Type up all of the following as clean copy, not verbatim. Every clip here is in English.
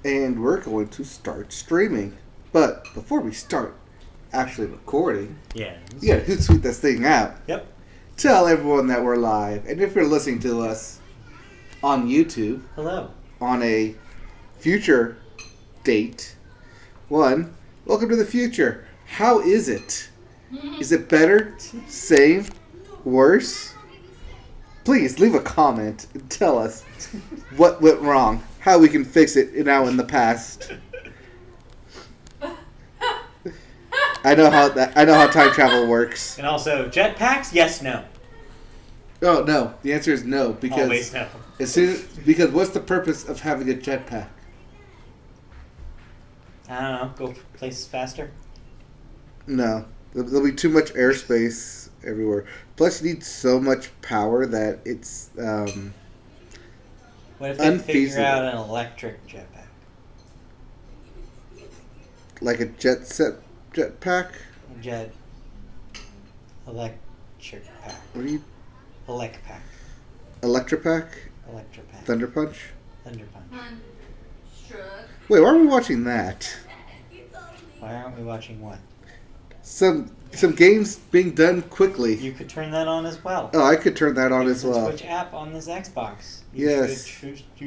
And we're going to start streaming. But before we start actually recording, you gotta Hootsuite this thing out. Yep. Tell everyone that we're live. And if you're listening to us on YouTube, hello. On a future date, welcome to the future. How is it? Is it better? Same? Worse? Please leave a comment and tell us what went wrong, how we can fix it now in the past. I know how time travel works. And also, jetpacks? Yes, no. Oh no, the answer is no because always no. Because what's the purpose of having a jetpack? I don't know. Go places faster. No, there'll be too much airspace everywhere. Plus, you need so much power that it's what if they figure out an electric jetpack? Like a jetpack? Electric pack. What are you? Elecpack. Electropack? Electropack. Thunder Punch? Thunder Punch. Wait, why are we watching that? Why aren't we watching what? Some games being done quickly. You could turn that on as well. Oh, I could turn that on as well. Switch app on this Xbox. You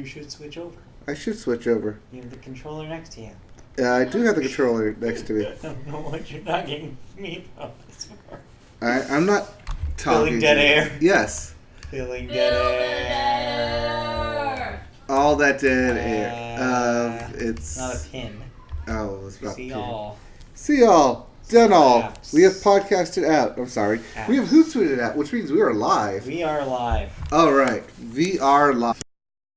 should switch over. I should switch over. You have the controller next to you. I do have the controller next to me. I don't know what you're talking me about this for. I'm not talking. Feeling dead air. Yes. Feeling dead air. All that dead air. It's not a pin. Oh, it's not See pin. all. See all. Done all. Apps. We have podcasted out. I'm sorry. Apps. We have Hootsuited out, which means we are live. We are live. All right. VR live.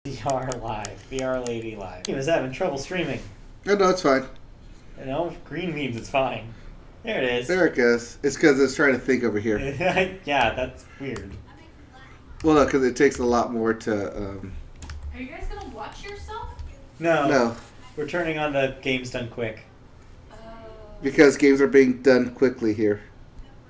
VR live. VR lady live. He was having trouble streaming. Oh, no, it's fine. You know, green means it's fine. There it is. There it goes. It's because it's trying to think over here. Yeah, that's weird. Well, no, because it takes a lot more to... Are you guys going to watch yourself? No. We're turning on the games done quick. Because games are being done quickly here.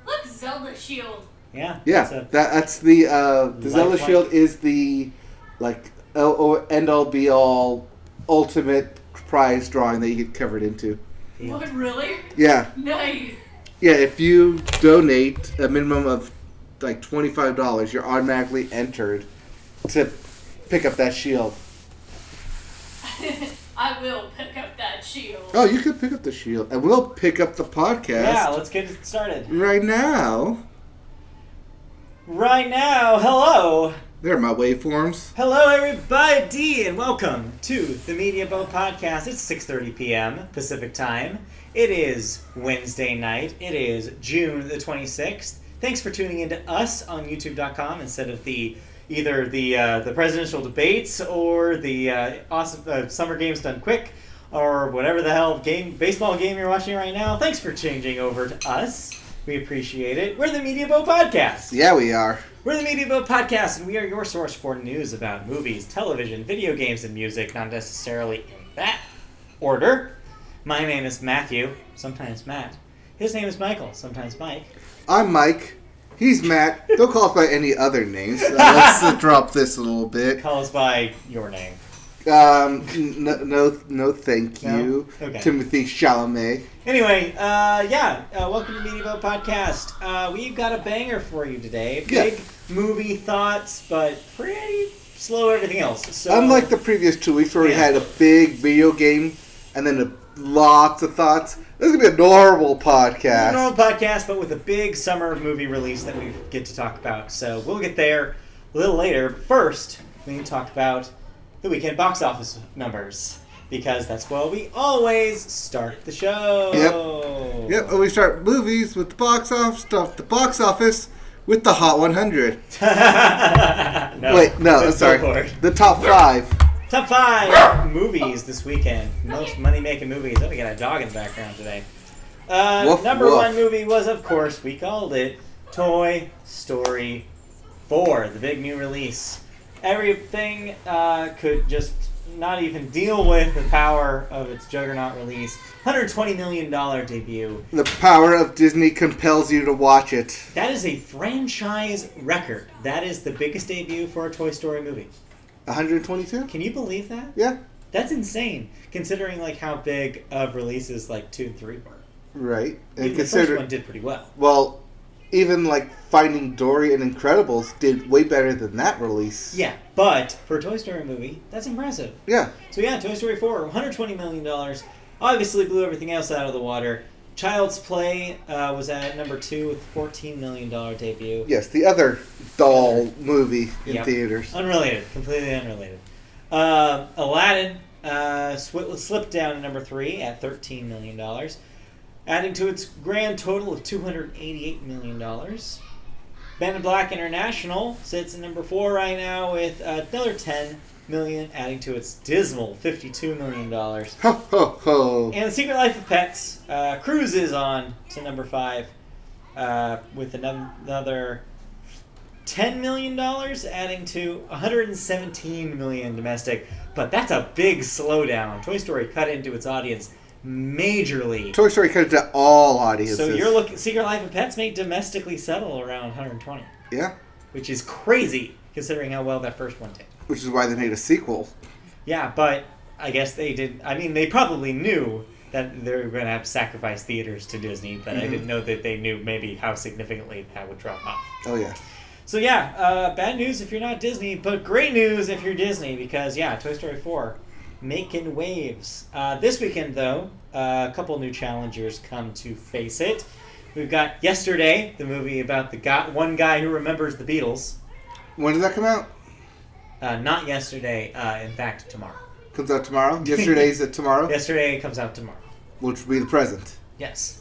Look, Zelda Shield. Yeah. Yeah, that's the Zelda Lifelike. Shield is the end all be all ultimate prize drawing that you get covered into. Yeah. What, really? Yeah. Nice. Yeah, if you donate a minimum of like $25, you're automatically entered to pick up that shield. I will pick up that shield. Oh, you could pick up the shield. And we'll pick up the podcast. Yeah, let's get it started. Right now. Right now, hello. There are my waveforms. Hello, everybody, and welcome to the Media Boat Podcast. It's 6:30 p.m. Pacific Time. It is Wednesday night. It is June the 26th. Thanks for tuning in to us on YouTube.com instead of either the presidential debates or the awesome summer games done quick or whatever the hell baseball game you're watching right now. Thanks for changing over to us. We appreciate it. We're the Media Boat Podcast. Yeah, we are. We're the Media Boat Podcast, and we are your source for news about movies, television, video games, and music, not necessarily in that order. My name is Matthew, sometimes Matt. His name is Michael, sometimes Mike. I'm Mike. He's Matt. Don't call us by any other names. Let's drop this a little bit. Call us by your name. No, thank you. No? Okay. Timothy Chalamet. Anyway, welcome to Media Boat Podcast. We've got a banger for you today. Big movie thoughts, but pretty slow everything else. So, unlike the previous 2 weeks where we had a big video game and then lots of thoughts, this is going to be a normal podcast. A normal podcast, but with a big summer movie release that we get to talk about. So we'll get there a little later. But first, we need to talk about the weekend box office numbers, because that's where we always start the show. Yep. And we start movies with the box office, with the Hot 100. I'm sorry. The top 5. Top 5 movies this weekend. Most money-making movies. Oh, we got a dog in the background today. Number 1 movie was, of course, we called it Toy Story 4, the big new release. Everything could just not even deal with the power of its juggernaut release. $120 million debut. The power of Disney compels you to watch it. That is a franchise record. That is the biggest debut for a Toy Story movie. 122? Can you believe that? Yeah. That's insane, considering like how big of releases like 2 and 3 were. Right. And Even the first one did pretty well. Well, even like Finding Dory and Incredibles did way better than that release. Yeah, but for a Toy Story movie, that's impressive. Yeah. So yeah, Toy Story 4, $120 million. Obviously blew everything else out of the water. Child's Play was at number 2 with $14 million debut. Yes, the other doll movie in Yep. theaters. Unrelated, completely unrelated. Aladdin slipped down to number 3 at $13 million, adding to its grand total of $288 million. Ben in Black International sits at number 4 right now with another $10 million, adding to its dismal $52 million. Ho, ho, ho. And The Secret Life of Pets cruises on to number 5 with another $10 million, adding to $117 million domestic. But that's a big slowdown. Toy Story cut into its audience majorly. Toy Story cut it to all audiences. So you're looking. Secret Life of Pets may domestically settle around 120, Yeah, which is crazy considering how well that first one did. which is why they made a sequel. Yeah, but I guess they did. I mean, they probably knew that they were going to have to sacrifice theaters to Disney, but I didn't know that they knew maybe how significantly that would drop off. Oh, yeah. So yeah, bad news if you're not Disney, but great news if you're Disney because yeah, Toy Story 4 making waves. This weekend though, a couple new challengers come to face it. We've got Yesterday, the movie about the one guy who remembers the Beatles. When does that come out? Not yesterday, in fact, tomorrow. Comes out tomorrow? Yesterday's at tomorrow? Yesterday comes out tomorrow. Which will be the present. Yes.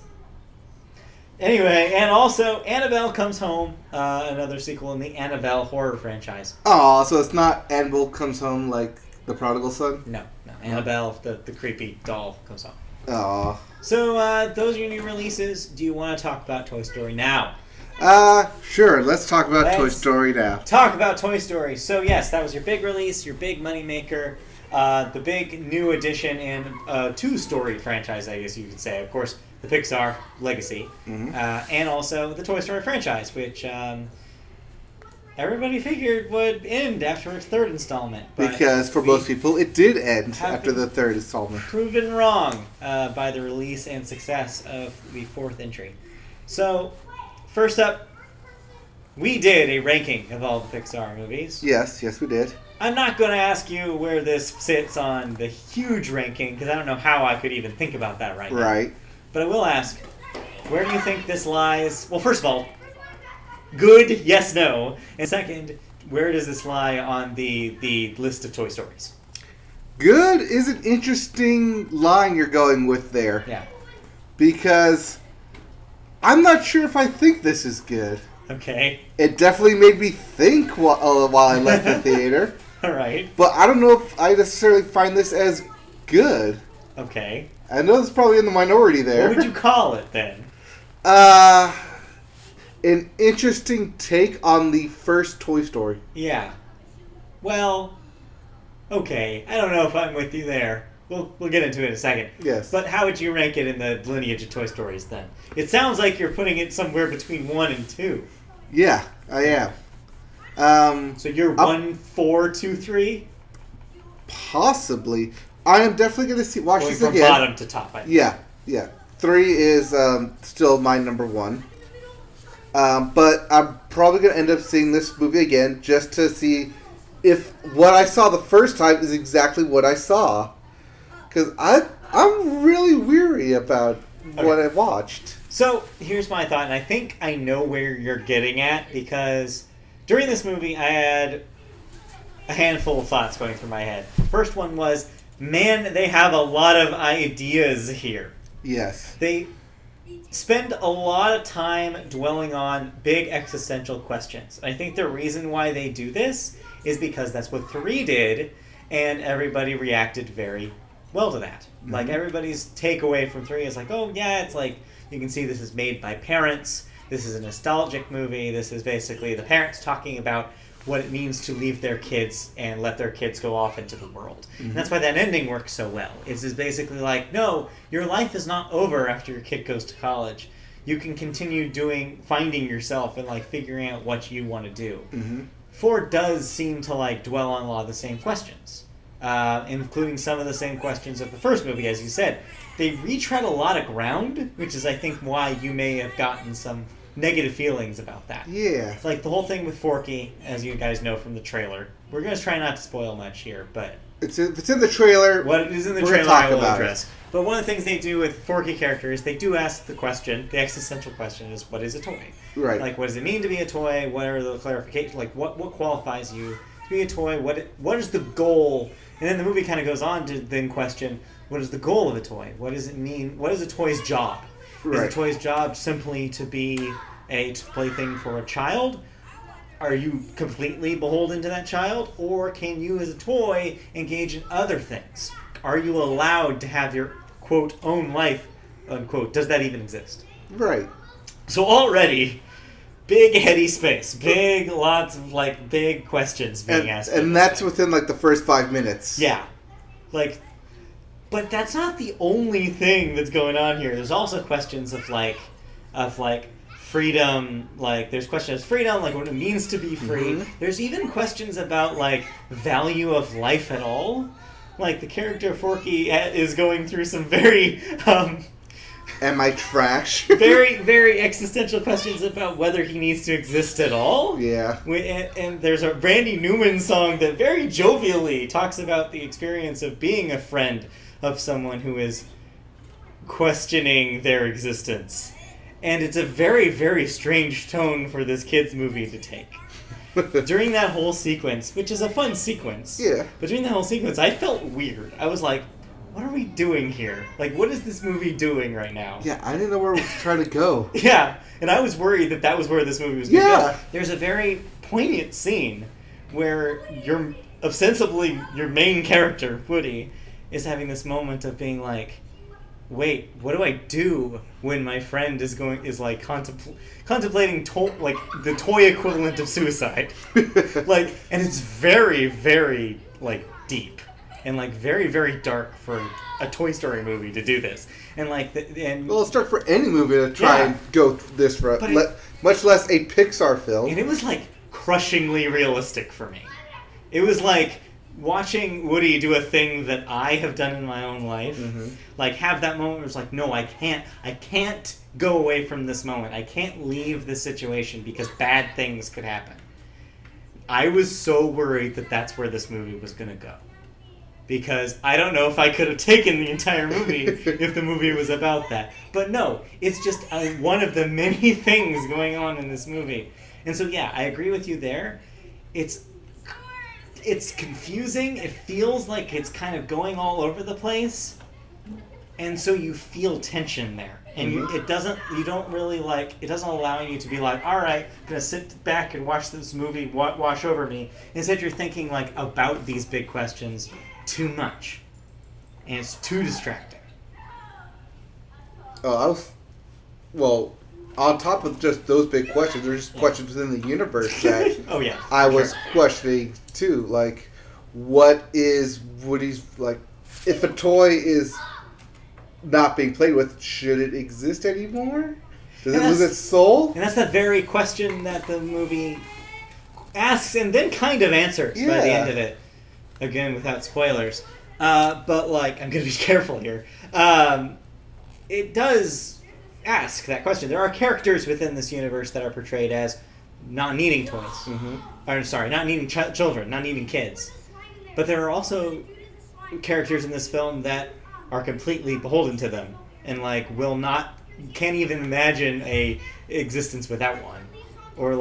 Anyway, and also Annabelle Comes Home, another sequel in the Annabelle horror franchise. Aw, so it's not Annabelle Comes Home like The Prodigal Son? No. Annabelle, the creepy doll, comes home. Aw. So, those are your new releases. Do you want to talk about Toy Story now? Sure. Let's talk about Toy Let's Story now. Talk about Toy Story. So, yes, that was your big release, your big moneymaker, the big new addition in two-story franchise, I guess you could say. Of course, the Pixar legacy, and also the Toy Story franchise, which everybody figured would end after its third installment. But Because for most people, it did end have after been the third installment. proven wrong by the release and success of the fourth entry. So, first up, we did a ranking of all the Pixar movies. Yes, we did. I'm not going to ask you where this sits on the huge ranking, because I don't know how I could even think about that right now. Right. But I will ask, where do you think this lies? Well, first of all, good, yes, no. And second, where does this lie on the list of Toy Stories? Good is an interesting line you're going with there. Yeah. Because I'm not sure if I think this is good. Okay. It definitely made me think while I left the theater. All right. But I don't know if I necessarily find this as good. Okay. I know it's probably in the minority there. What would you call it then? An interesting take on the first Toy Story. Yeah. Well, okay. I don't know if I'm with you there. We'll get into it in a second. Yes. But how would you rank it in the lineage of Toy Stories then? It sounds like you're putting it somewhere between 1 and 2. Yeah, I am. So you're 1, 4, 2, 3? Possibly. I am definitely going to watch Going this from again. bottom to top, I think. Yeah. 3 is still my number 1. But I'm probably going to end up seeing this movie again just to see if what I saw the first time is exactly what I saw. Because I'm really weary about what I watched. So here's my thought, and I think I know where you're getting at, because during this movie I had a handful of thoughts going through my head. The first one was, man, they have a lot of ideas here. Yes. They spend a lot of time dwelling on big existential questions. I think the reason why they do this is because that's what 3 did, and everybody reacted very well to that. Like, everybody's takeaway from 3 is like, oh, yeah, it's like, you can see this is made by parents. This is a nostalgic movie. This is basically the parents talking about what it means to leave their kids and let their kids go off into the world. And that's why that ending works so well. It's just basically like, no, your life is not over after your kid goes to college. You can continue finding yourself and like figuring out what you want to do. 4 does seem to like dwell on a lot of the same questions. including some of the same questions of the first movie, as you said. They retread a lot of ground, which is, I think, why you may have gotten some negative feelings about that. Yeah. Like the whole thing with Forky, as you guys know from the trailer. We're going to try not to spoil much here, but If it's in the trailer, what is in the we're trailer gonna talk I will about address. But one of the things they do with Forky characters, they do ask the question, the existential question is, what is a toy? Right. Like, what does it mean to be a toy? What are the clarifications? Like, what qualifies you to be a toy? What is the goal? And then the movie kind of goes on to then question, what is the goal of a toy? What does it mean? What is a toy's job? Right. Is a toy's job simply to be a plaything for a child? Are you completely beholden to that child? Or can you, as a toy, engage in other things? Are you allowed to have your, quote, own life, unquote? Does that even exist? Right. So already, big heady space. Lots of, big questions being asked. And that's within, the first 5 minutes. Yeah. But that's not the only thing that's going on here. There's also questions of freedom, there's questions of freedom, what it means to be free. Mm-hmm. There's even questions about, value of life at all. The character Forky is going through some very, Am I trash? very, very existential questions about whether he needs to exist at all. Yeah. And there's a Randy Newman song that very jovially talks about the experience of being a friend of someone who is questioning their existence. And it's a very, very strange tone for this kid's movie to take. During that whole sequence, which is a fun sequence. Yeah. But during that whole sequence, I felt weird. I was like, what are we doing here? What is this movie doing right now? Yeah, I didn't know where it was trying to go. Yeah, and I was worried that was where this movie was going to Yeah. go. There's a very poignant scene where ostensibly your main character, Woody, is having this moment of being like, wait, what do I do when my friend is contemplating the toy equivalent of suicide? And it's very, very deep and very, very dark for a Toy Story movie to do this. And Well, it's dark for any movie to try and go this route, much less a Pixar film. And it was crushingly realistic for me. It was watching Woody do a thing that I have done in my own life, have that moment where it's no, I can't go away from this moment. I can't leave this situation because bad things could happen. I was so worried that that's where this movie was going to go. Because I don't know if I could have taken the entire movie if the movie was about that. But no, it's just one of the many things going on in this movie. And so, yeah, I agree with you there. It's confusing. It feels like it's kind of going all over the place. And so you feel tension there. And it doesn't allow you to be all right, I'm going to sit back and watch this movie wash over me. Instead, you're thinking about these big questions too much. And it's too distracting. Well, on top of just those big questions, there's just questions within the universe that Oh, yeah. I was questioning too. What is Woody's if a toy is not being played with, should it exist anymore? Does it lose its soul? And that's the very question that the movie asks and then kind of answers by the end of it. Again, without spoilers. But I'm going to be careful here. It does ask that question. There are characters within this universe that are portrayed as not needing toys. Or, sorry, not needing children, not needing kids. But there are also characters in this film that are completely beholden to them and can't even imagine a existence without one, or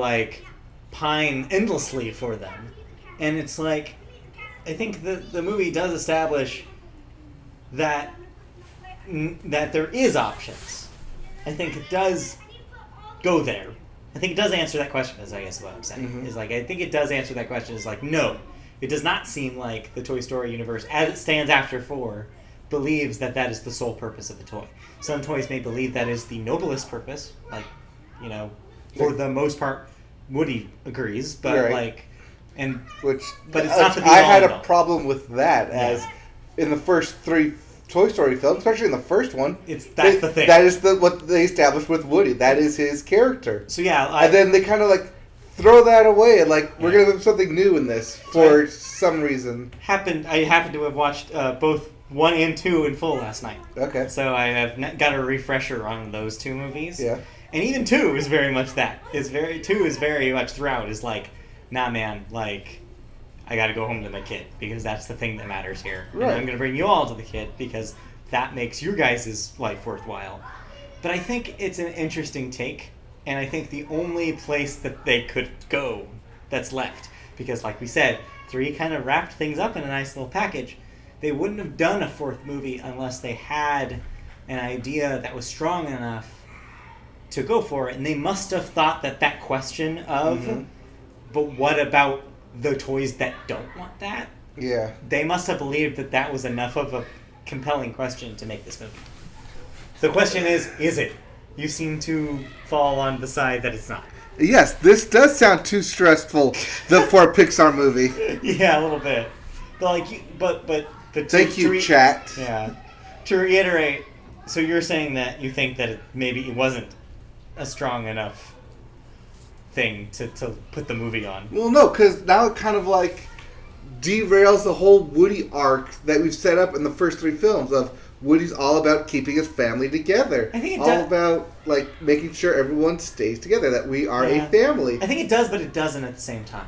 pine endlessly for them. And it's I think the movie does establish that there is options. I think it does go there. I think it does answer that question, is I guess what I'm saying. Is I think it does answer that question. Is no, it does not seem like the Toy Story universe, as it stands after 4, believes that is the sole purpose of the toy. Some toys may believe that is the noblest purpose, for the most part, Woody agrees, but right. but it's not the I had a problem with that, as in the first 3 Toy Story films, especially in the first one, that's the thing. That is what they established with Woody. That is his character. So yeah, and then they kind of throw that away and like we're Yeah. gonna do something new in this for some reason. I happened to have watched both 1 and 2 in full last night. Okay. So I have got a refresher on those 2 movies. Yeah. And even 2 is very much that. 2 is very much throughout is like, nah man, like, I gotta go home to my kid because that's the thing that matters here. Right. And I'm gonna bring you all to the kid because that makes your guys' life worthwhile. But I think it's an interesting take, and I think the only place that they could go that's left, because like we said, 3 kind of wrapped things up in a nice little package. They wouldn't have done a 4th movie unless they had an idea that was strong enough to go for it, and they must have thought that question of, but what about the toys that don't want that? Yeah. They must have believed that was enough of a compelling question to make this movie. The question is it? You seem to fall on the side that it's not. Yes, this does sound too stressful for a Pixar movie. Yeah, a little bit. But like, but Thank you, chat. Yeah. To reiterate, so you're saying that you think that maybe it wasn't a strong enough thing to put the movie on. Well, no, because now it kind of like derails the whole Woody arc that we've set up in the first 3 films of Woody's all about keeping his family together. I think it all does. about like making sure everyone stays together, that we are a family. I think it does, but it doesn't at the same time.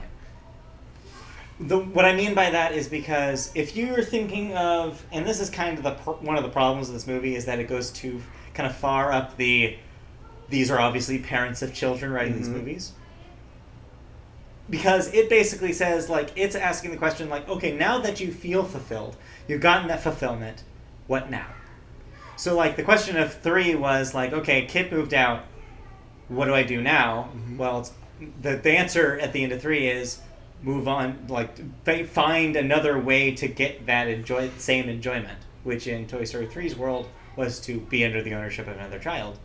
What I mean by that is because if you're thinking of, and this is kind of one of the problems of this movie, is that it goes too kind of far up these are obviously parents of children writing these movies. Because it basically says, like, it's asking the question, like, okay, now that you feel fulfilled, you've gotten that fulfillment, what now? So, like, the question of 3 was, like, okay, kid moved out, what do I do now? Well, the answer at the end of 3 is move on, like, find another way to get that same enjoyment, which in Toy Story 3's world was to be under the ownership of another child.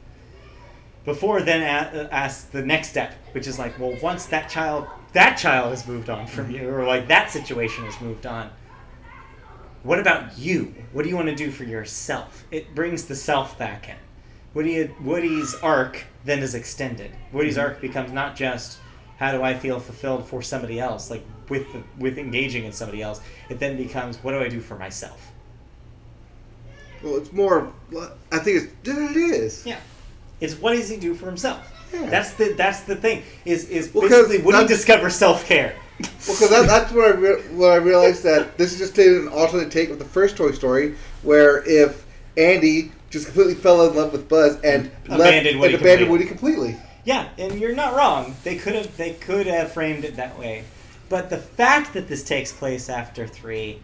Before then ask the next step, which is like, well, once that child has moved on from you, or like that situation has moved on, what about you? What do you want to do for yourself? It brings the self back in. Woody's arc then is extended. Woody's arc becomes not just how do I feel fulfilled for somebody else, like with engaging in somebody else. It then becomes, what do I do for myself? Well, it's more. I think it is. Yeah, it's what does he do for himself? Yeah. That's the thing. Is Well, basically Woody that's- discovers self-care. Well, because that's where I realized that this is just an alternate take of the first Toy Story, where if Andy just completely fell in love with Buzz and Abandoned Woody completely. Woody completely. Yeah, and you're not wrong. They could have framed it that way, but the fact that this takes place after 3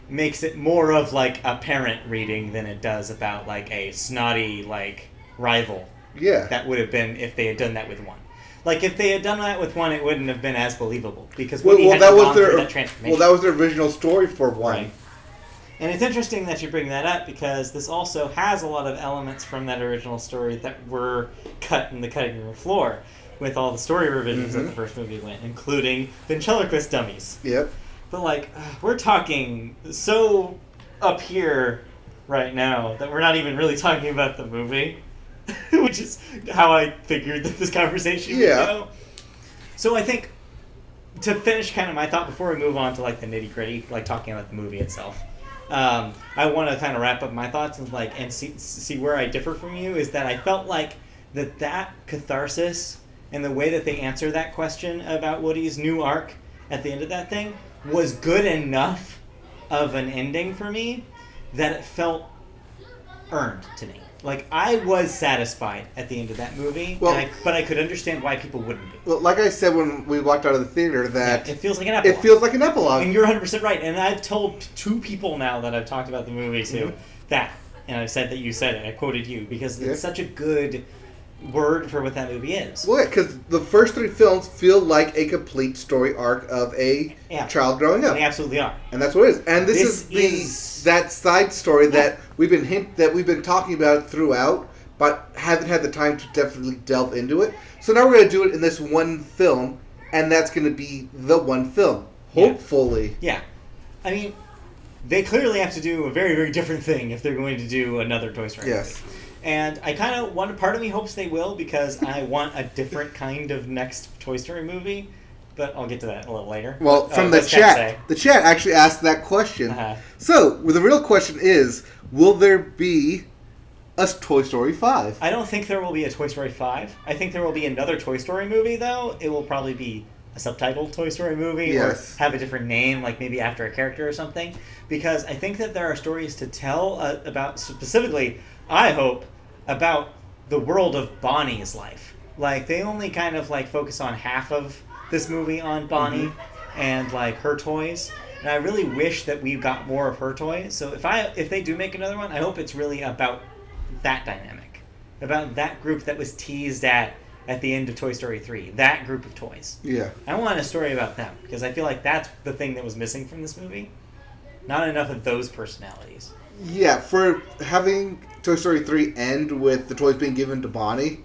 makes it more of like a parent reading than it does about like a snotty like rival. Yeah. That would have been if they had done that with 1. Like if they had done that with 1, it wouldn't have been as believable because Woody hadn't gone through that transformation. Well, that was their original story for 1. Right. And it's interesting that you bring that up because this also has a lot of elements from that original story that were cut in the cutting room floor with all the story revisions that the first movie went, including ventriloquist dummies. Yep. But like, we're talking so up here right now that we're not even really talking about the movie, which is how I figured that this conversation would go. So I think to finish kind of my thought before we move on to like the nitty gritty, like talking about the movie itself. I want to kind of wrap up my thoughts and see where I differ from you is that I felt like that catharsis and the way that they answer that question about Woody's new arc at the end of that thing was good enough of an ending for me that it felt earned to me. Like, I was satisfied at the end of that movie, Well, but I could understand why people wouldn't be. Well, like I said when we walked out of the theater, that It feels like an epilogue. it feels like an epilogue. And you're 100% right. And I've told 2 people now that I've talked about the movie to that. And I've said that you said it. I quoted you because it's such a good word for what that movie is. Well, because the first 3 films feel like a complete story arc of a child growing up. They absolutely are. And that's what it is. And this is that side story that we've been talking about throughout, but haven't had the time to definitely delve into it. So now we're going to do it in this one film, and that's going to be the one film. Hopefully. Yeah. I mean, they clearly have to do a very, very different thing if they're going to do another Toy Story Yes. movie. And I kind of want, part of me hopes they will because I want a different kind of next Toy Story movie. But I'll get to that a little later. Well, from the what's Kat say? chat, the chat actually asked that question. Uh-huh. So, well, the real question is, will there be a Toy Story 5? I don't think there will be a Toy Story 5. I think there will be another Toy Story movie, though. It will probably be a subtitled Toy Story movie Yes. or have a different name, like maybe after a character or something. Because I think that there are stories to tell about, specifically, I hope, about the world of Bonnie's life. Like, they only kind of, like, focus on half of this movie on Bonnie and, like, her toys. And I really wish that we got more of her toys. So if they do make another one, I hope it's really about that dynamic. About that group that was teased at the end of Toy Story 3. That group of toys. Yeah. I want a story about them, because I feel like that's the thing that was missing from this movie. Not enough of those personalities. Yeah, for having Toy Story 3 end with the toys being given to Bonnie,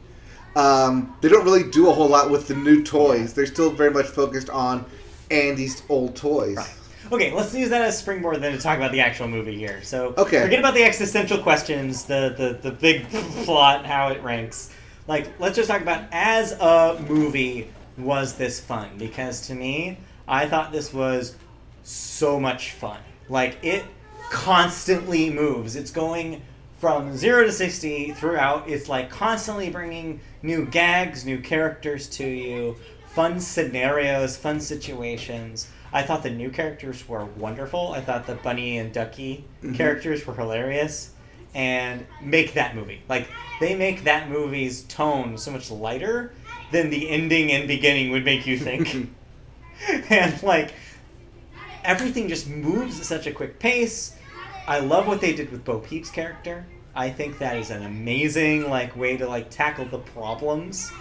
they don't really do a whole lot with the new toys. They're still very much focused on Andy's old toys. Right. Okay, let's use that as springboard then to talk about the actual movie here. So, Okay. forget about the existential questions, the big plot, how it ranks. Like, let's just talk about, as a movie, was this fun? Because to me, I thought this was so much fun. Like, it constantly moves. It's going from 0 to 60 throughout. It's like constantly bringing new gags, new characters to you, fun scenarios, fun situations. I thought the new characters were wonderful. I thought the Bunny and Ducky characters were hilarious. And make that movie. Like, they make that movie's tone so much lighter than the ending and beginning would make you think. And, like, everything just moves at such a quick pace. I love what they did with Bo Peep's character. I think that is an amazing, like, way to, like, tackle the problems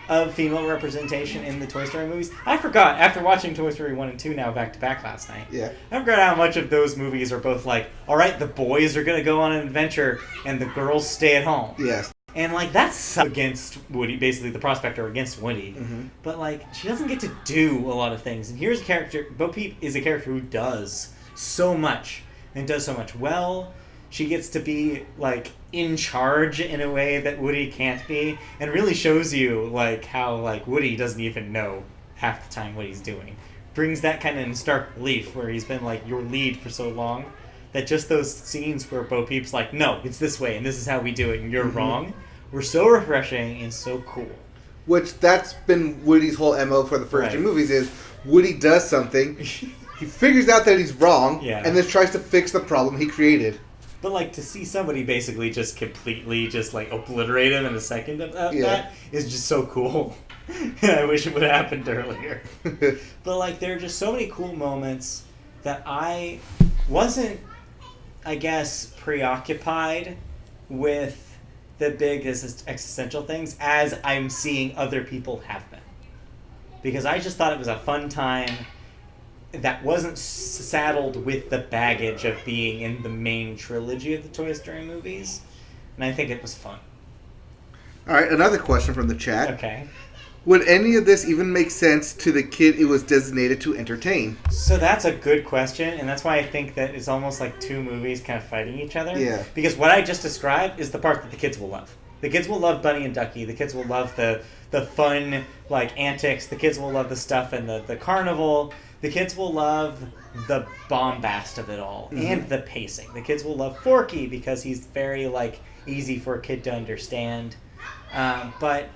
of female representation in the Toy Story movies. I forgot, after watching Toy Story 1 and 2 now back-to-back last night, Yeah. I forgot how much of those movies are both like, alright, the boys are gonna go on an adventure, and the girls stay at home. Yes. And, like, that's against Woody, basically the prospector against Woody. But, like, she doesn't get to do a lot of things. And here's a character, Bo Peep is a character who does so much, and does so much well. She gets to be, like, in charge in a way that Woody can't be, and really shows you, like, how, like, Woody doesn't even know half the time what he's doing. Brings that kind of in stark relief, where he's been, like, your lead for so long, that just those scenes where Bo Peep's like, no, it's this way, and this is how we do it, and you're wrong, were so refreshing and so cool. Which, that's been Woody's whole MO for the first two movies, is Woody does something, he figures out that he's wrong, and then tries to fix the problem he created. But, like, to see somebody basically just completely just, like, obliterate him in a second of that is just so cool. And I wish it would have happened earlier. But, like, there are just so many cool moments that I wasn't, I guess, preoccupied with the big existential things as I'm seeing other people have been. Because I just thought it was a fun time that wasn't saddled with the baggage of being in the main trilogy of the Toy Story movies. And I think it was fun. Alright, another question from the chat. Okay. Would any of this even make sense to the kid it was designated to entertain? So that's a good question, and that's why I think that it's almost like two movies kind of fighting each other. Yeah. Because what I just described is the part that the kids will love. The kids will love Bunny and Ducky. The kids will love the fun, like, antics. The kids will love the stuff in the carnival. The kids will love the bombast of it all and the pacing. The kids will love Forky because he's very, like, easy for a kid to understand. But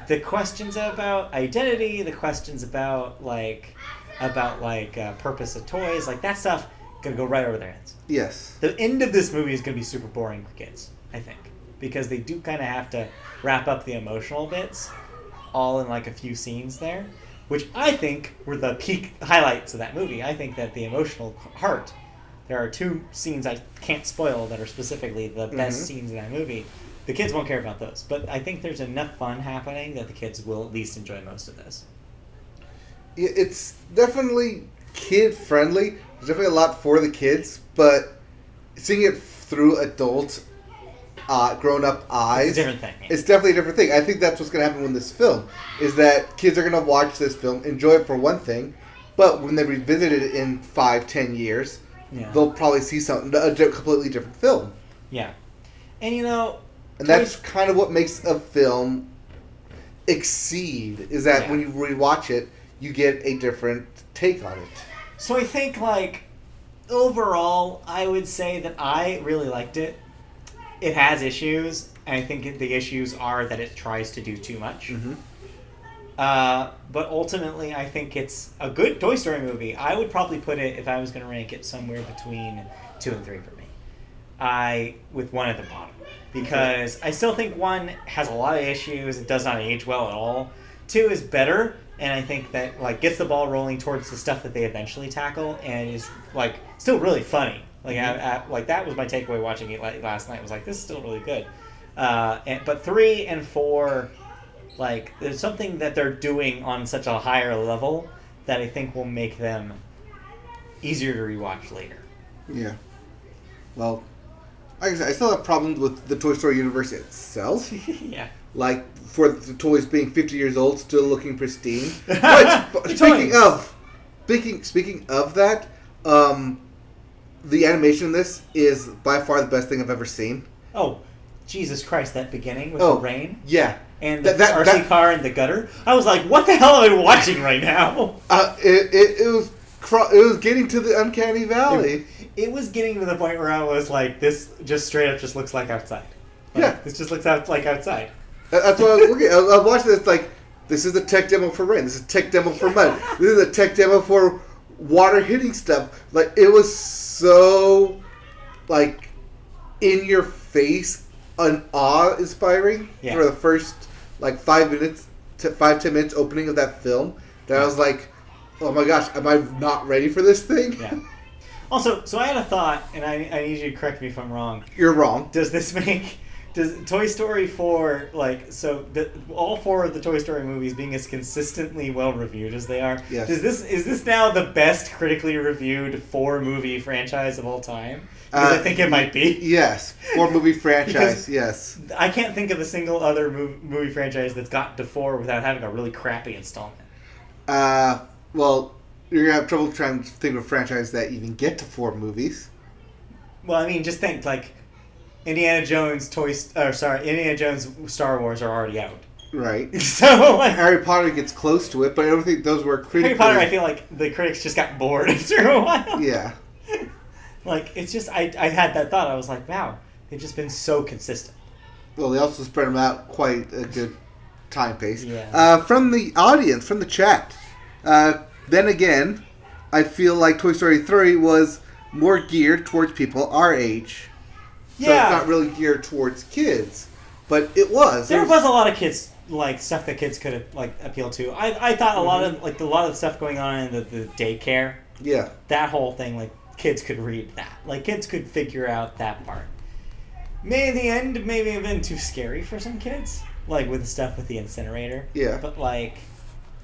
the questions about identity, the questions about purpose of toys, like, that stuff gonna go right over their heads. Yes. The end of this movie is gonna be super boring for kids, I think, because they do kind of have to wrap up the emotional bits all in, like, a few scenes there, which I think were the peak highlights of that movie. I think that the emotional heart, there are two scenes I can't spoil that are specifically the best scenes in that movie. The kids won't care about those, but I think there's enough fun happening that the kids will at least enjoy most of this. It's definitely kid-friendly. There's definitely a lot for the kids, but seeing it through adult, grown-up eyes... It's a different thing. Yeah. It's definitely a different thing. I think that's what's going to happen with this film, is that kids are going to watch this film, enjoy it for one thing, but when they revisit it in 5-10 years, they'll probably see a completely different film. Yeah. And, you know, And that's kind of what makes a film exceed, is that when you rewatch it, you get a different take on it. So I think, like, overall, I would say that I really liked it. It has issues, and I think the issues are that it tries to do too much. Mm-hmm. But ultimately, I think it's a good Toy Story movie. I would probably put it, if I was going to rank it, somewhere between 2 and 3 for me. With 1 at the bottom. Because I still think 1 has a lot of issues. It does not age well at all. 2 is better, and I think that, like, gets the ball rolling towards the stuff that they eventually tackle, and is, like, still really funny. Like, like that was my takeaway watching it last night. Was like, this is still really good. But 3 and 4, like, there's something that they're doing on such a higher level that I think will make them easier to rewatch later. Yeah. Well, like I said, I still have problems with the Toy Story universe itself. Yeah. Like, for the toys being 50 years old, still looking pristine. But speaking of that, the animation in this is by far the best thing I've ever seen. Oh, Jesus Christ, that beginning with the rain? Yeah. And the RC car in the gutter? I was like, what the hell am I watching right now? It was getting to the uncanny valley. It was getting to the point where I was like, this just straight up just looks like outside. Like, yeah. This just looks like outside. That's what I was looking at. I was watching this like, this is a tech demo for rain. This is a tech demo for mud. This is a tech demo for water hitting stuff. Like, it was so, like, in your face and awe-inspiring for the first, like, 10 minutes opening of that film that I was like, oh my gosh, am I not ready for this thing? Yeah. Also, so I had a thought, and I need you to correct me if I'm wrong. You're wrong. Does Toy Story 4, like, so all 4 of the Toy Story movies being as consistently well reviewed as they are, yes. is this now the best critically reviewed 4-movie franchise of all time? Because I think it might be. Yes, 4-movie franchise, yes. I can't think of a single other movie franchise that's gotten to 4 without having a really crappy installment. Well, you're going to have trouble trying to think of a franchise that even get to 4 movies. Well, I mean, just think, like, Indiana Jones, Star Wars are already out. Right. So, like, Harry Potter gets close to it, but I don't think those were critically... Harry Potter, I feel like the critics just got bored after a while. Yeah. Like, it's just, I had that thought. I was like, wow, they've just been so consistent. Well, they also spread them out quite a good time pace. Yeah. From the audience, from the chat, then again, I feel like Toy Story 3 was more geared towards people our age. So Yeah. it's not really geared towards kids. But it was. There was a lot of kids, like, stuff that kids could, like, appeal to. I thought a lot of the stuff going on in the daycare. Yeah. That whole thing, like, kids could read that. Like, kids could figure out that part. May in the end maybe have been too scary for some kids. Like, with the stuff with the incinerator. Yeah. But, like,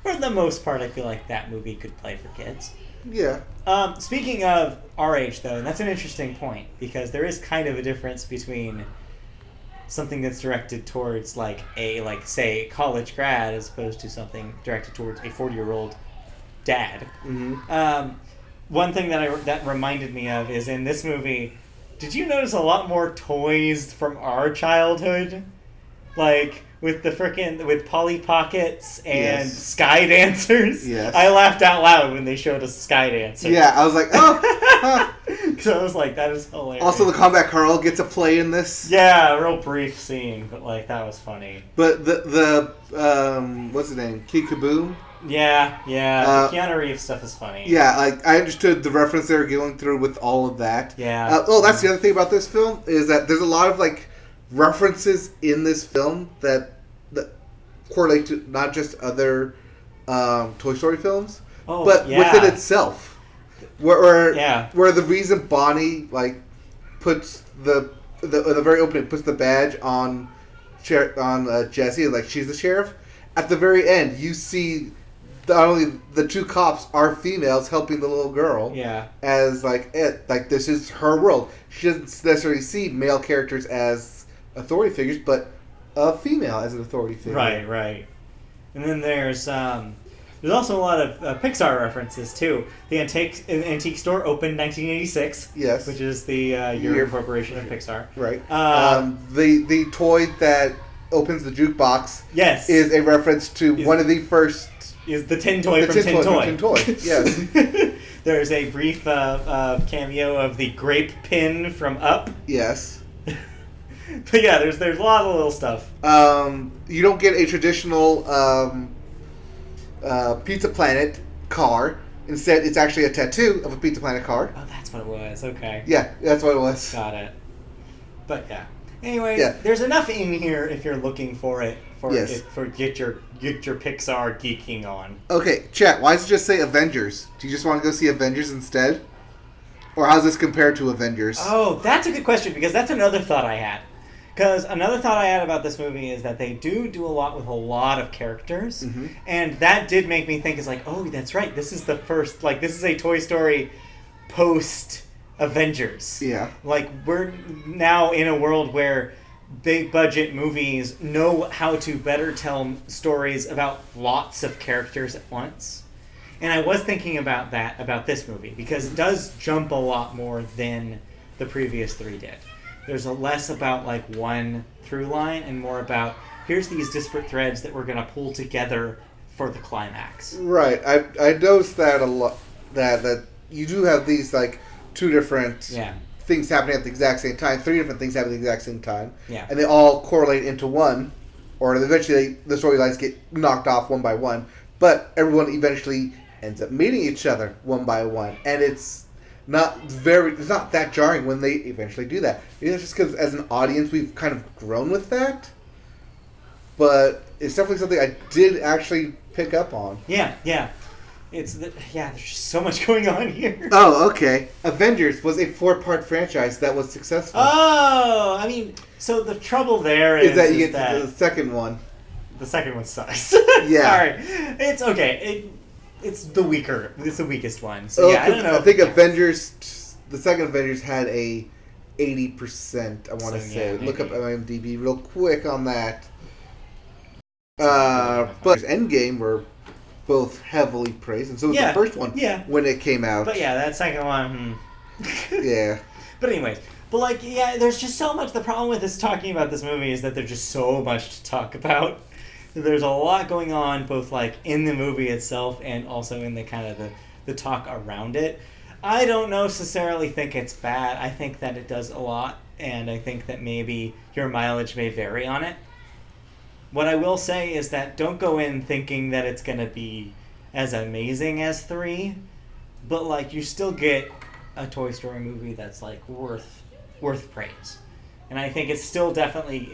for the most part, I feel like that movie could play for kids. Yeah. Speaking of our age, though, and that's an interesting point, because there is kind of a difference between something that's directed towards, like, say, college grad, as opposed to something directed towards a 40-year-old dad. Mm-hmm. One thing that reminded me of is in this movie, did you notice a lot more toys from our childhood? Like, with with Polly Pockets and Yes. Sky Dancers. Yes. I laughed out loud when they showed us Sky Dancers. Yeah, I was like, oh! So I was like, that is hilarious. Also, the Combat Carl gets a play in this. Yeah, a real brief scene, but, like, that was funny. But the what's his name? Kid Kaboom? Yeah. The Keanu Reeves stuff is funny. Yeah, like, I understood the reference they were going through with all of that. Yeah. That's the other thing about this film, is that there's a lot of, like, references in this film that correlate to not just other Toy Story films, but within itself. Where the reason Bonnie, like, puts the very opening, puts the badge on Jessie, like, she's the sheriff. At the very end, you see not only the 2 cops are females helping the little girl. Yeah. As, like, this is her world. She doesn't necessarily see male characters as authority figures, but a female as an authority figure. Right. And then there's There's also a lot of Pixar references too. The antique store opened 1986. Yes. Which is the year incorporation of Pixar. Right. The toy that opens the jukebox. Yes. Is a reference to one of the first. Is the Tin Toy from Tin Toy. Tin Toy. Yes. There's a brief cameo of the grape pin from Up. Yes. But yeah, there's a lot of little stuff. You don't get a traditional Pizza Planet car. Instead, it's actually a tattoo of a Pizza Planet car. Oh, that's what it was. Okay. Yeah, that's what it was. Got it. But yeah. Anyways, Yeah. there's enough in here if you're looking for it. Yes. Get your Pixar geeking on. Okay, chat. Why does it just say Avengers? Do you just want to go see Avengers instead? Or how's this compared to Avengers? Oh, that's a good question because that's another thought I had. Because another thought I had about this movie is that they do a lot with a lot of characters. Mm-hmm. And that did make me think, it's like, oh, that's right. This is the first, like, this is a Toy Story post-Avengers. Yeah. Like, we're now in a world where big-budget movies know how to better tell stories about lots of characters at once. And I was thinking about that, about this movie, because it does jump a lot more than the previous three did. There's less about like one through line and more about here's these disparate threads that we're going to pull together for the climax. Right. I noticed that a lot. That you do have these like two different things happening at the exact same time. Three different things happening at the exact same time. Yeah. And they all correlate into one, or eventually the storylines get knocked off one by one. But everyone eventually ends up meeting each other one by one, and it's not that jarring when they eventually do that. Maybe that's just because as an audience we've kind of grown with that, but it's definitely something I did actually pick up on. Yeah. There's just so much going on here. Oh, okay. Avengers was a 4-part franchise that was successful. Oh, I mean, so the trouble there is that you get to the second one. The second one sucks. Yeah. Sorry. It's okay. It's the weakest one. So yeah, I don't know. I think Avengers, the second Avengers had a 80%, I want to say. Yeah, Look up IMDb real quick on that. But Endgame were both heavily praised, and so was the first one when it came out. But yeah, that second one, Yeah. But anyways, there's just so much. The problem with talking about this movie is that there's just so much to talk about. There's a lot going on, both like in the movie itself and also in the kind of the talk around it. I don't necessarily think it's bad. I think that it does a lot, and I think that maybe your mileage may vary on it. What I will say is that don't go in thinking that it's going to be as amazing as 3, but like you still get a Toy Story movie that's like worth praise. And I think it still definitely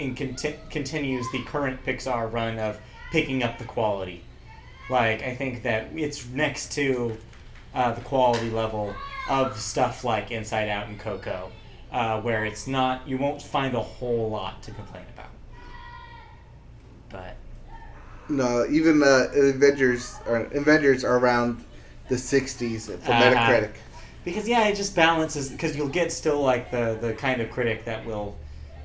continues the current Pixar run of picking up the quality. Like, I think that it's next to the quality level of stuff like Inside Out and Coco, where it's not, you won't find a whole lot to complain about. But no, even Avengers are around the 60s for Metacritic. Because it just balances, because you'll get still like the kind of critic that will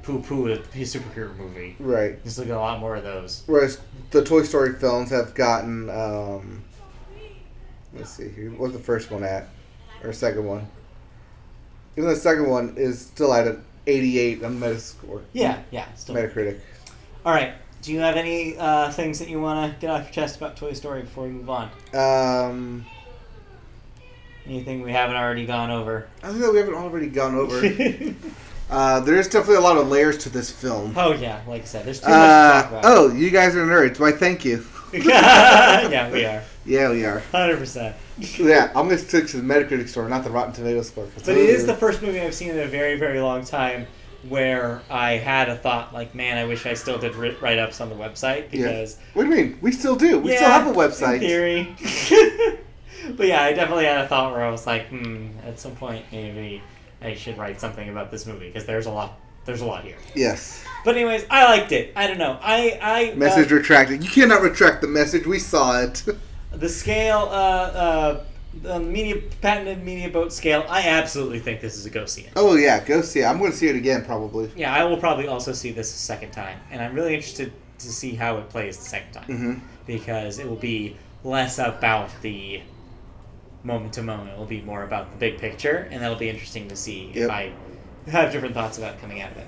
poo-poo a superhero movie. Right. Just look at a lot more of those. Whereas the Toy Story films have gotten, let's see here, what's the first one at? Or second one? Even the second one is still at an 88 on Metascore. Yeah, still. Metacritic. Alright, do you have any things that you want to get off your chest about Toy Story before we move on? Anything we haven't already gone over? I think that we haven't already gone over. There's definitely a lot of layers to this film. Oh, yeah. Like I said, there's too much to talk about. Oh, you guys are nerds. Why, thank you. Yeah, we are. Yeah, we are. 100%. Yeah, I'm going to stick to the Metacritic score, not the Rotten Tomatoes score. But it is the first movie I've seen in a very, very long time where I had a thought like, man, I wish I still did write-ups on the website because... Yeah. What do you mean? We still do. We still have a website. In theory. But yeah, I definitely had a thought where I was like, at some point maybe I should write something about this movie because there's a lot here. Yes. But anyways, I liked it. I don't know. I message retracted. You cannot retract the message. We saw it. The scale, the patented media boat scale. I absolutely think this is a go see it. Oh yeah, go see it. I'm going to see it again probably. Yeah, I will probably also see this a second time, and I'm really interested to see how it plays the second time because it will be less about the moment to moment. It'll be more about the big picture, and that'll be interesting to see if I have different thoughts about coming out of it.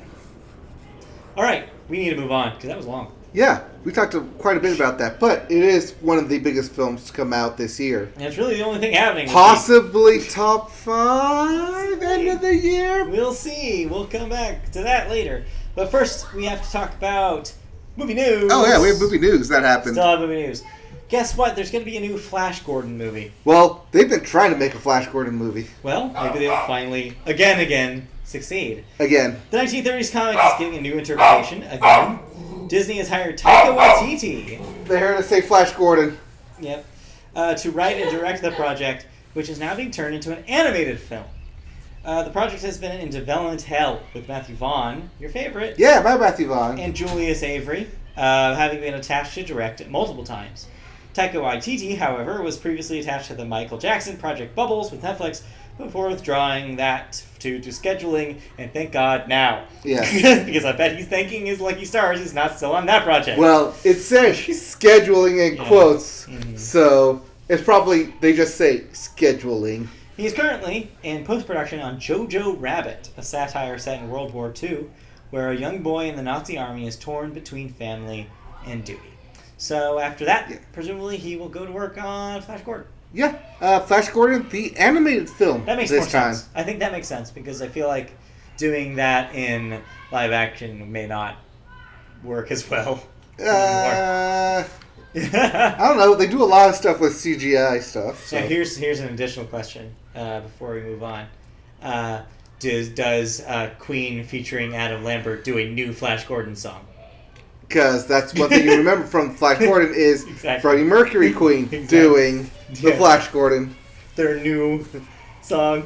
All right, we need to move on because that was long. Yeah, we talked quite a bit about that, but it is one of the biggest films to come out this year. And it's really the only thing happening. Possibly top 5 end of the year. We'll see. We'll come back to that later. But first, we have to talk about movie news. Oh yeah, we have movie news. That happened. Still have movie news. Guess what? There's going to be a new Flash Gordon movie. Well, they've been trying to make a Flash Gordon movie. Well, maybe they'll finally, again, succeed. Again. The 1930s comic is getting a new interpretation, again. Disney has hired Taika Waititi. They heard us say Flash Gordon. Yep. To write and direct the project, which is now being turned into an animated film. The project has been in development hell with Matthew Vaughn, your favorite, Yeah, my Matthew Vaughn. and Julius Avery, having been attached to direct it multiple times. Taika Waititi, however, was previously attached to the Michael Jackson Project Bubbles with Netflix before withdrawing that to scheduling, and thank God now. Yeah. Because I bet he's thanking his lucky stars he's not still on that project. Well, it says scheduling in Yeah. quotes, Mhm. so it's probably, they just say scheduling. He is currently in post-production on Jojo Rabbit, a satire set in World War II, where a young boy in the Nazi army is torn between family and duty. So after that, presumably he will go to work on Flash Gordon. Yeah, Flash Gordon, the animated film. That makes this more time. sense. I think that makes sense because I feel like doing that in live action may not work as well. I don't know. They do a lot of stuff with CGI stuff. So. Now here's an additional question before we move on. Does Queen featuring Adam Lambert do a new Flash Gordon song? Because that's one thing you remember from Flash Gordon is Exactly. Freddie Mercury Queen Exactly. doing the Yeah. Flash Gordon. Their new song.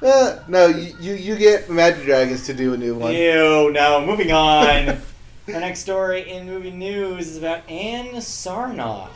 No, you get Imagine Dragons to do a new one. Ew, no, moving on. Our next story in movie news is about Anne Sarnoff.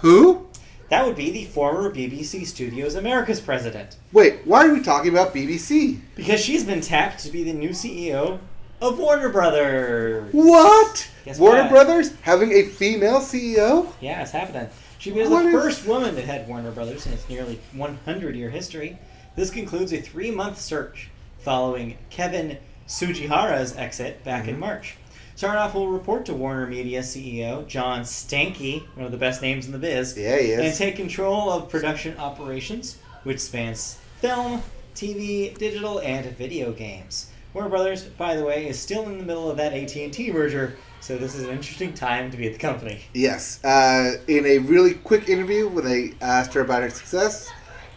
Who? That would be the former BBC Studios Americas president. Wait, why are we talking about BBC? Because she's been tapped to be the new CEO of Warner Brothers. What? Guess Warner what? Brothers having a female CEO? Yeah, it's happening. She was What the is- first woman to head Warner Brothers in its nearly 100-year history. This concludes a 3-month search following Kevin Sugihara's exit back in March. Sarnoff will report to Warner Media CEO John Stankey, one of the best names in the biz, Yeah, he and is. take control of production operations, which spans film, TV, digital, and video games. Warner Brothers, by the way, is still in the middle of that AT&T merger, so this is an interesting time to be at the company. Yes. In a really quick interview when they asked her about her success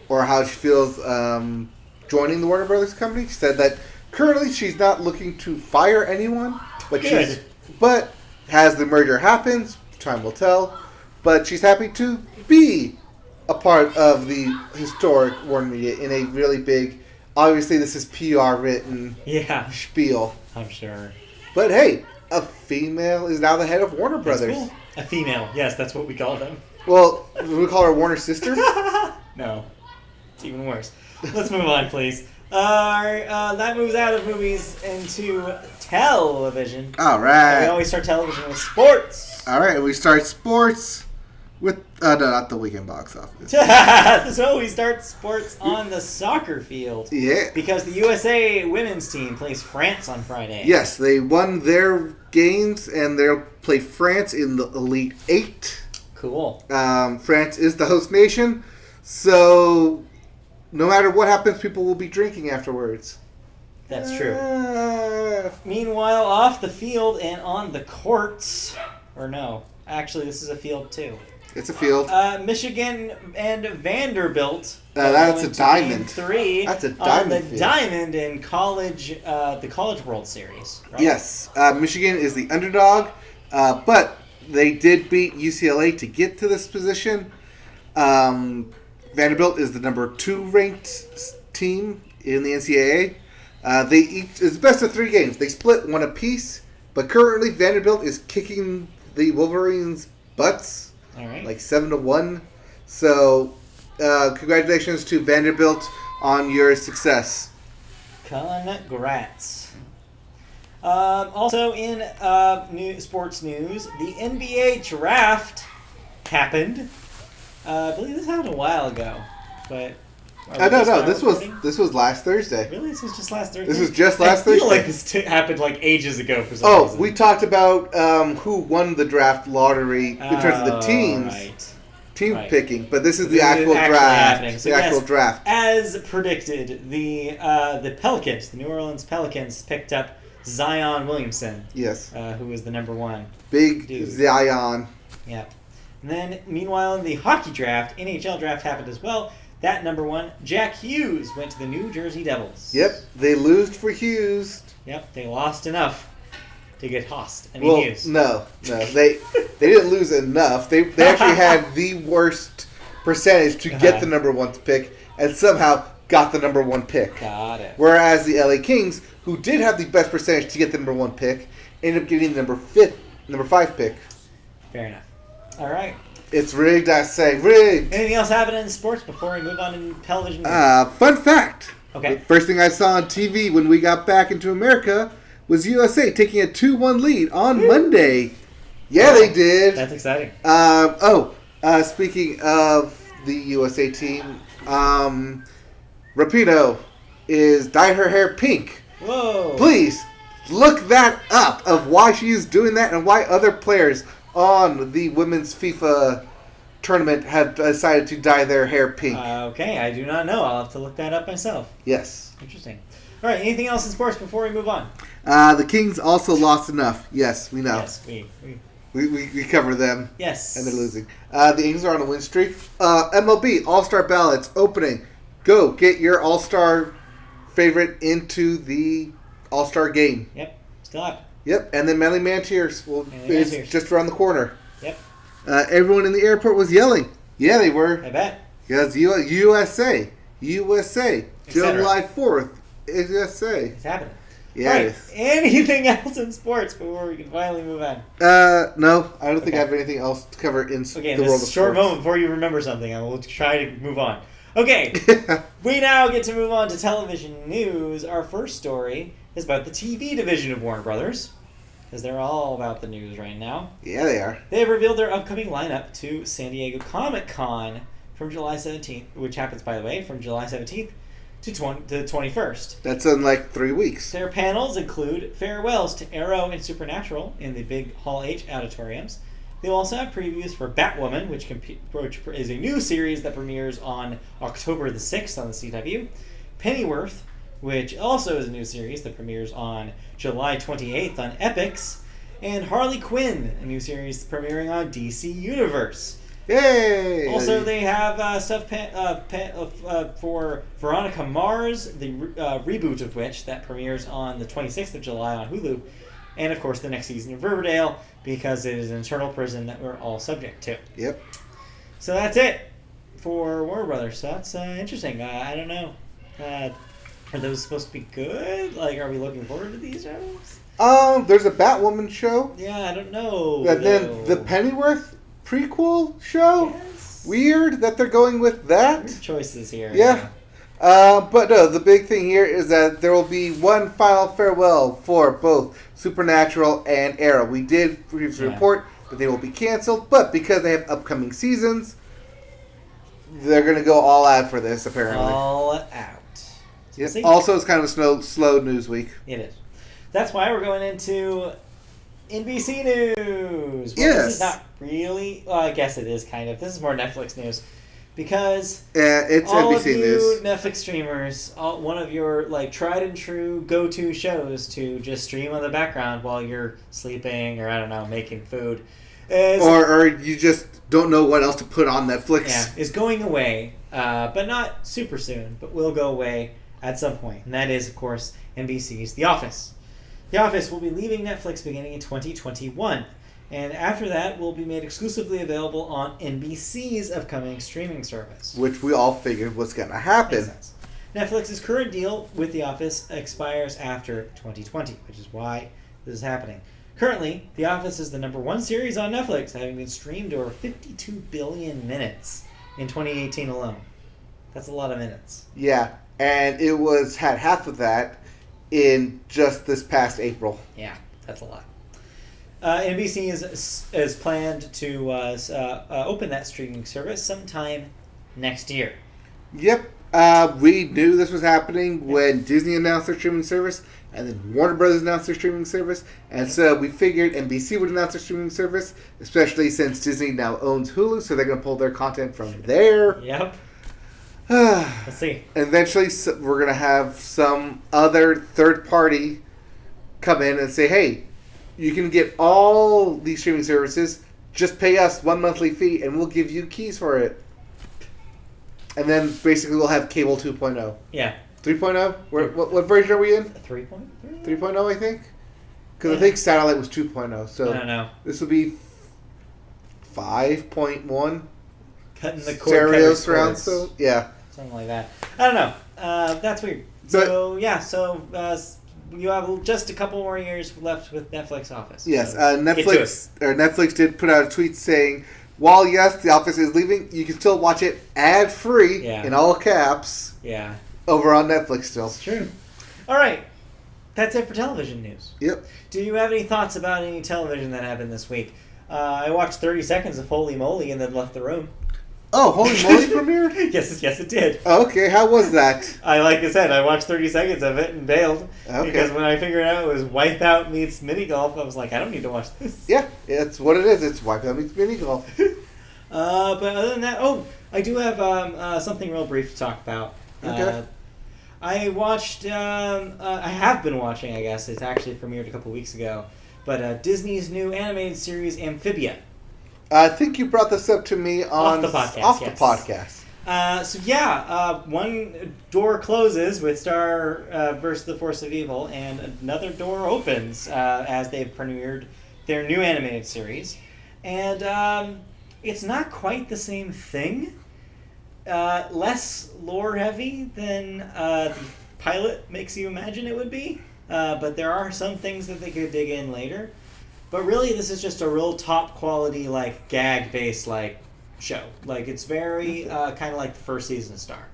or how she feels joining the Warner Brothers company, she said that currently she's not looking to fire anyone, but Good. but as the merger happens, time will tell. But she's happy to be a part of the historic Warner Media in a really big. Obviously, this is PR written Yeah, spiel. I'm sure. But hey, a female is now the head of Warner That's Brothers. cool. A female. Yes, that's what we call them. Well, we call her Warner sister. No. It's even worse. Let's move on, please. That moves out of movies into television. All We right. always start television with sports. All right. We start sports with no, not the weekend box office. So we start sports on the soccer field. Yeah. Because the USA women's team plays France on Friday. Yes, they won their games and they'll play France in the Elite Eight. Cool. France is the host nation, so no matter what happens, people will be drinking afterwards. That's true. Meanwhile, off the field and on the courts, or no, actually this is a field too. It's a field. Michigan and Vanderbilt. That's a going to diamond. Game 3 That's a on diamond the field. diamond in college, the College World Series. Right? Yes, Michigan is the underdog, but they did beat UCLA to get to this position. Vanderbilt is the number 2 ranked team in the NCAA. They each it's best of 3 games. They split one apiece, but currently Vanderbilt is kicking the Wolverines' butts. All right. Like 7-1. So, congratulations to Vanderbilt on your success. Congrats. Also in sports news, the NBA draft happened. I believe this happened a while ago, but. No. This was last Thursday. Really? This was just last Thursday? This was just last I feel Thursday. like this happened like ages ago for some reason. We talked about who won the draft lottery in terms of the teams. Team picking, but this is the actual draft. So the actual draft. As predicted, the Pelicans, the New Orleans Pelicans, picked up Zion Williamson. Yes. Who was the number one. Big dude. Zion. Yeah. And then, meanwhile, in the hockey draft, NHL draft happened as well. That number one, Jack Hughes, went to the New Jersey Devils. Yep, they lost for Hughes. Yep, they lost enough to get Host. Hughes. No, they didn't lose enough. They actually had the worst percentage to get the number one pick, and somehow got the number one pick. Got it. Whereas the LA Kings, who did have the best percentage to get the number one pick, ended up getting the number 5 pick. Fair enough. All right. It's rigged, I say, rigged. Anything else happening in sports before we move on to television? Fun fact. Okay. The first thing I saw on TV when we got back into America was USA taking a 2-1 lead on Monday. Yeah, they did. That's exciting. Speaking of the USA team, Rapinoe is dyed her hair pink. Whoa. Please, look that up of why she is doing that and why other players on the women's FIFA tournament have decided to dye their hair pink. Okay, I do not know. I'll have to look that up myself. Yes. Interesting. All right, anything else in sports before we move on? The Kings also lost enough. Yes, we know. Yes, We cover them. Yes. And they're losing. The Kings are on a win streak. MLB All-Star ballots opening. Go get your All-Star favorite into the All-Star game. Yep, still up. Yep, and then Manly Mantiers is just around the corner. Yep. Everyone in the airport was yelling. Yeah, they were. I bet. Because USA, July 4th, USA. It's happening. Yeah, right. it is. Anything else in sports before we can finally move on? No, I don't think I have anything else to cover in the world of this sports. short moment before you remember something, I will try to move on. Okay, we now get to move on to television news. Our first story is about the TV division of Warner Brothers, because they're all about the news right now. Yeah, they are. They have revealed their upcoming lineup to San Diego Comic-Con from July 17th, which happens, by the way, from July 17th to the 21st. That's in like 3 weeks. Their panels include farewells to Arrow and Supernatural in the big Hall H auditoriums. They'll also have previews for Batwoman, which is a new series that premieres on October the 6th on the CW. Pennyworth, which also is a new series that premieres on July 28th on Epix. And Harley Quinn, a new series premiering on DC Universe. Yay! Also, they have stuff for Veronica Mars, the reboot of which that premieres on the 26th of July on Hulu. And, of course, the next season of Riverdale, because it is an eternal prison that we're all subject to. Yep. So that's it for Warner Brothers. So that's interesting. I don't know. Are those supposed to be good? Like, are we looking forward to these shows? There's a Batwoman show. Yeah, I don't know. And then the Pennyworth prequel show. Yes. Weird that they're going with that. Weird choices here. Yeah. But no, the big thing here is that there will be one final farewell for both Supernatural and Arrow. We did previously report that they will be canceled, but because they have upcoming seasons, they're going to go all out for this, apparently. All out. Yes. Also, it's kind of a slow news week. It is. That's why we're going into NBC News. Well, yes. This is not really... Well, I guess it is kind of. This is more Netflix news. Because it's all NBC of you News. Netflix streamers, one of your tried and true go-to shows to just stream on the background while you're sleeping or, I don't know, making food. Or you just don't know what else to put on Netflix. Yeah, is going away, but not super soon, but will go away at some point. And that is, of course, NBC's The Office. The Office will be leaving Netflix beginning in 2021. And after that, will be made exclusively available on NBC's upcoming streaming service. Which we all figured was going to happen. Makes sense. Netflix's current deal with The Office expires after 2020, which is why this is happening. Currently, The Office is the number one series on Netflix, having been streamed over 52 billion minutes in 2018 alone. That's a lot of minutes. Yeah, and it had half of that in just this past April. Yeah, that's a lot. NBC is planned to open that streaming service sometime next year. Yep. We knew this was happening when Disney announced their streaming service, and then Warner Brothers announced their streaming service, and so we figured NBC would announce their streaming service, especially since Disney now owns Hulu, so they're going to pull their content from there. Yep. Let's see. Eventually, we're going to have some other third party come in and say, hey, you can get all these streaming services, just pay us one monthly fee, and we'll give you keys for it. And then basically we'll have cable 2.0. Yeah. 3.0? What version are we in? 3.3? 3.0, I think? Because I think satellite was 2.0. So I don't know. This will be 5.1. Cutting the cord stereo surround. So yeah, something like that. I don't know. That's weird. So you have just a couple more years left with Netflix Office. Yes, so Netflix did put out a tweet saying, while yes, The Office is leaving, you can still watch it ad free in all caps. Yeah. Over on Netflix still. It's true. All right. That's it for television news. Yep. Do you have any thoughts about any television that happened this week? I watched 30 seconds of Holy Moly and then left the room. Oh, Holy Moly premiered? Yes, it did. Okay, how was that? Like I said, I watched 30 seconds of it and bailed. Okay. Because when I figured out it was Wipeout meets mini golf, I was like, I don't need to watch this. Yeah, it's what it is. It's Wipeout meets mini golf. But other than that, I do have something real brief to talk about. Okay. I watched, I have been watching, I guess. It's actually premiered a couple weeks ago. But Disney's new animated series, Amphibia. I think you brought this up to me on the podcast. The podcast. One door closes with Star vs. the Force of Evil, and another door opens as they've premiered their new animated series. And it's not quite the same thing. Less lore heavy than the pilot makes you imagine it would be. But there are some things that they could dig in later. But really, this is just a real top quality, like, gag-based, like, show. Like, it's very kind of like the first season of Star.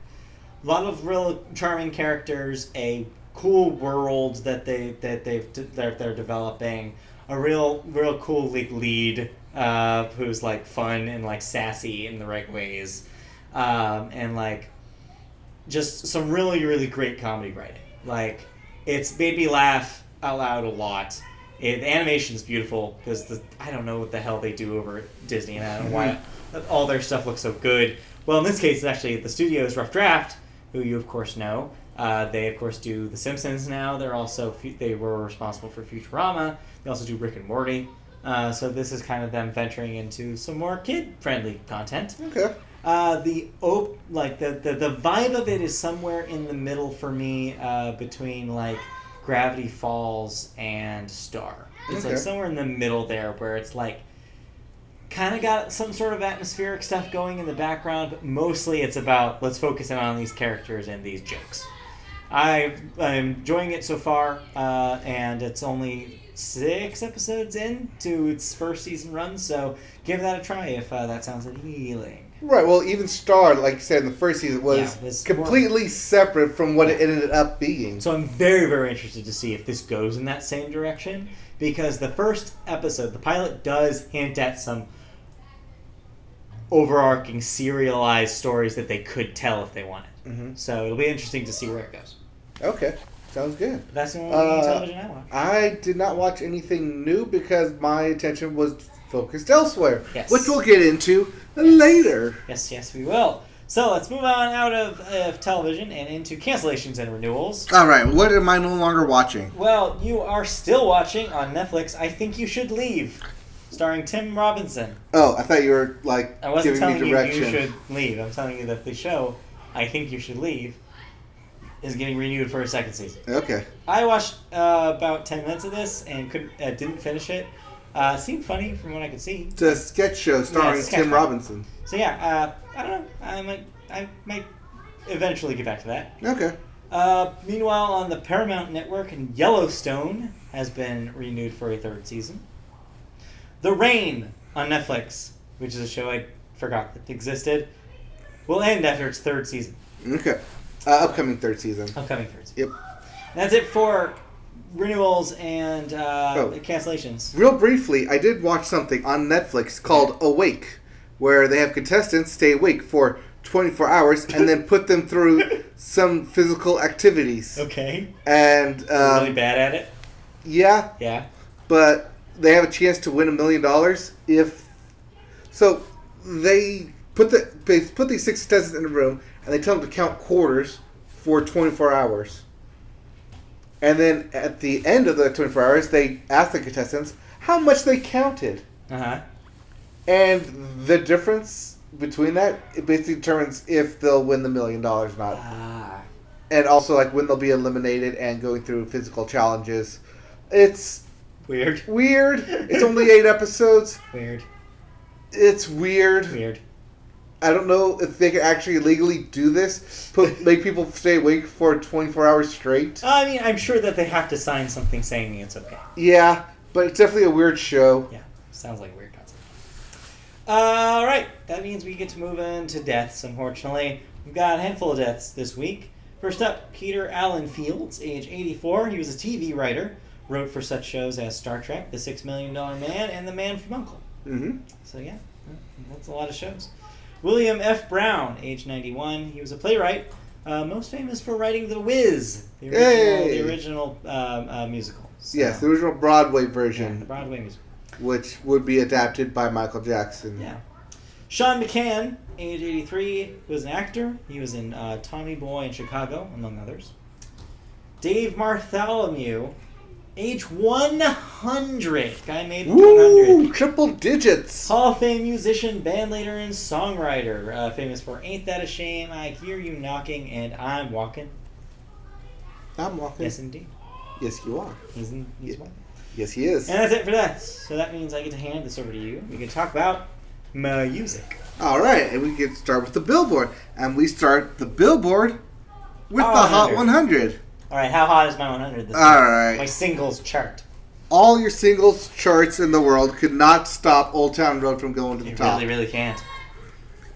A lot of real charming characters, a cool world that they're developing, a real cool lead who's like fun and like sassy in the right ways, and like just some really great comedy writing. Like, it's made me laugh out loud a lot. The animation's beautiful because I don't know what the hell they do over at Disney, and I don't know why all their stuff looks so good. Well, in this case, it's actually the studio's Rough Draft, who you of course know. They of course do The Simpsons now. They were responsible for Futurama. They also do Rick and Morty. So this is kind of them venturing into some more kid-friendly content. Okay. The vibe of it is somewhere in the middle for me, between like Gravity Falls and Star. It's like somewhere in the middle there, where it's like kind of got some sort of atmospheric stuff going in the background, but mostly it's about let's focus in on these characters and these jokes. I'm enjoying it so far, and it's only 6 episodes into its first season run, so give that a try if that sounds appealing. Right, well, even Star, like you said, in the first season was completely separate from what it ended up being. So I'm very interested to see if this goes in that same direction, because the first episode, the pilot, does hint at some overarching serialized stories that they could tell if they wanted. Mm-hmm. So it'll be interesting to see where it goes. Okay, sounds good. But that's the only television I watched. I did not watch anything new because my attention was focused elsewhere, yes. Which we'll get into later. Yes, we will. So let's move on out of television and into cancellations and renewals. All right, what am I no longer watching? Well, you are still watching on Netflix I Think You Should Leave, starring Tim Robinson. Oh, I thought you were like I wasn't giving me direction. you should leave. I'm telling you that the show I Think You Should Leave is getting renewed for a second season. Okay. I watched about 10 minutes of this and didn't finish it. Seemed funny from what I could see. It's a sketch show starring Tim Robinson. So yeah, I don't know. I might eventually get back to that. Okay. Meanwhile, on the Paramount Network, Yellowstone has been renewed for a 3rd season. The Rain on Netflix, which is a show I forgot that existed, will end after its 3rd season. Okay. Upcoming 3rd season. Upcoming 3rd season. Yep. And that's it for renewals and cancellations. Real briefly, I did watch something on Netflix called Awake, where they have contestants stay awake for 24 hours and then put them through some physical activities. Okay. And They're really bad at it? Yeah. Yeah. But they have a chance to win $1 million if... So they put these 6 contestants in a room and they tell them to count quarters for 24 hours. And then at the end of the 24 hours, they ask the contestants how much they counted. Uh-huh. And the difference between that, it basically determines if they'll win the $1 million or not. Ah. And also, like, when they'll be eliminated and going through physical challenges. It's weird. It's only 8 episodes. Weird. It's weird. I don't know if they can actually legally do this. Make people stay awake for 24 hours straight. I mean, I'm sure that they have to sign something saying it's okay. Yeah, but it's definitely a weird show. Yeah, sounds like a weird concept. All right, that means we get to move into deaths, unfortunately. We've got a handful of deaths this week. First up, Peter Allen Fields, age 84. He was a TV writer. Wrote for such shows as Star Trek, The $6 Million Man, and The Man from U.N.C.L.E. Mm-hmm. So yeah, that's a lot of shows. William F. Brown, age 91. He was a playwright, most famous for writing The Wiz, the original musical. So, yes, the original Broadway yeah, version, the Broadway musical. which would be adapted by Michael Jackson. Yeah. Sean McCann, age 83, was an actor. He was in Tommy Boy in Chicago, among others. Dave Bartholomew, age 100. Guy made 100. Triple digits. Hall of Fame musician, bandleader, and songwriter. Famous for Ain't That a Shame, I Hear You Knocking, and I'm Walking. I'm walking. Yes, indeed. Yes, you are. He's walking. Yes, he is. And that's it for that. So that means I get to hand this over to you. We can talk about music. All right, and we get start with the Billboard. And we start the Billboard with the Hot 100. All right, how hot is my 100 this All week? right. My singles chart. All your singles charts in the world could not stop Old Town Road from going to the top. Really, really can't.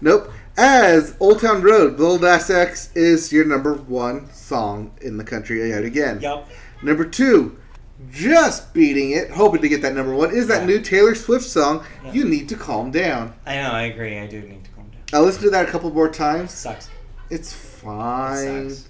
Nope. As Old Town Road, Lil Nas X is your number 1 song in the country yet again. Yup. Number 2, just beating it, hoping to get that number 1, is that new Taylor Swift song, You Need to Calm Down. I know, I agree. I do need to calm down. I listened to that a couple more times. Sucks. It's fine. It sucks.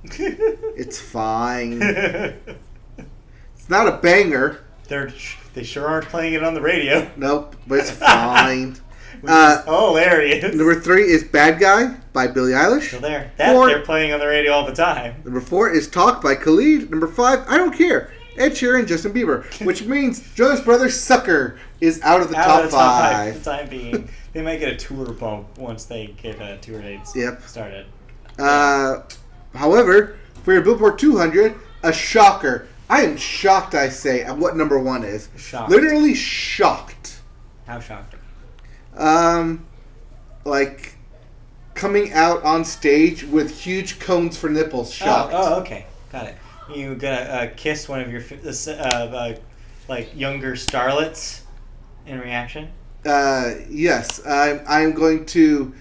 It's fine. It's not a banger. They sure aren't playing it on the radio. Nope, but it's fine. Hilarious. Number 3 is Bad Guy by Billie Eilish. So there. They're playing on the radio all the time. Number 4 is Talk by Khalid. Number 5, I Don't Care, Ed Sheeran, Justin Bieber. Which means Jonas Brothers' Sucker is out of the top 5. For the time being. They might get a tour bump once they get tour dates started. However, for your Billboard 200, a shocker. I am shocked, I say, at what number 1 is. Shocked. Literally shocked. How shocked? Like coming out on stage with huge cones for nipples. Shocked. Oh, okay, got it. You gonna kiss one of your like younger starlets in reaction? Yes. I'm going to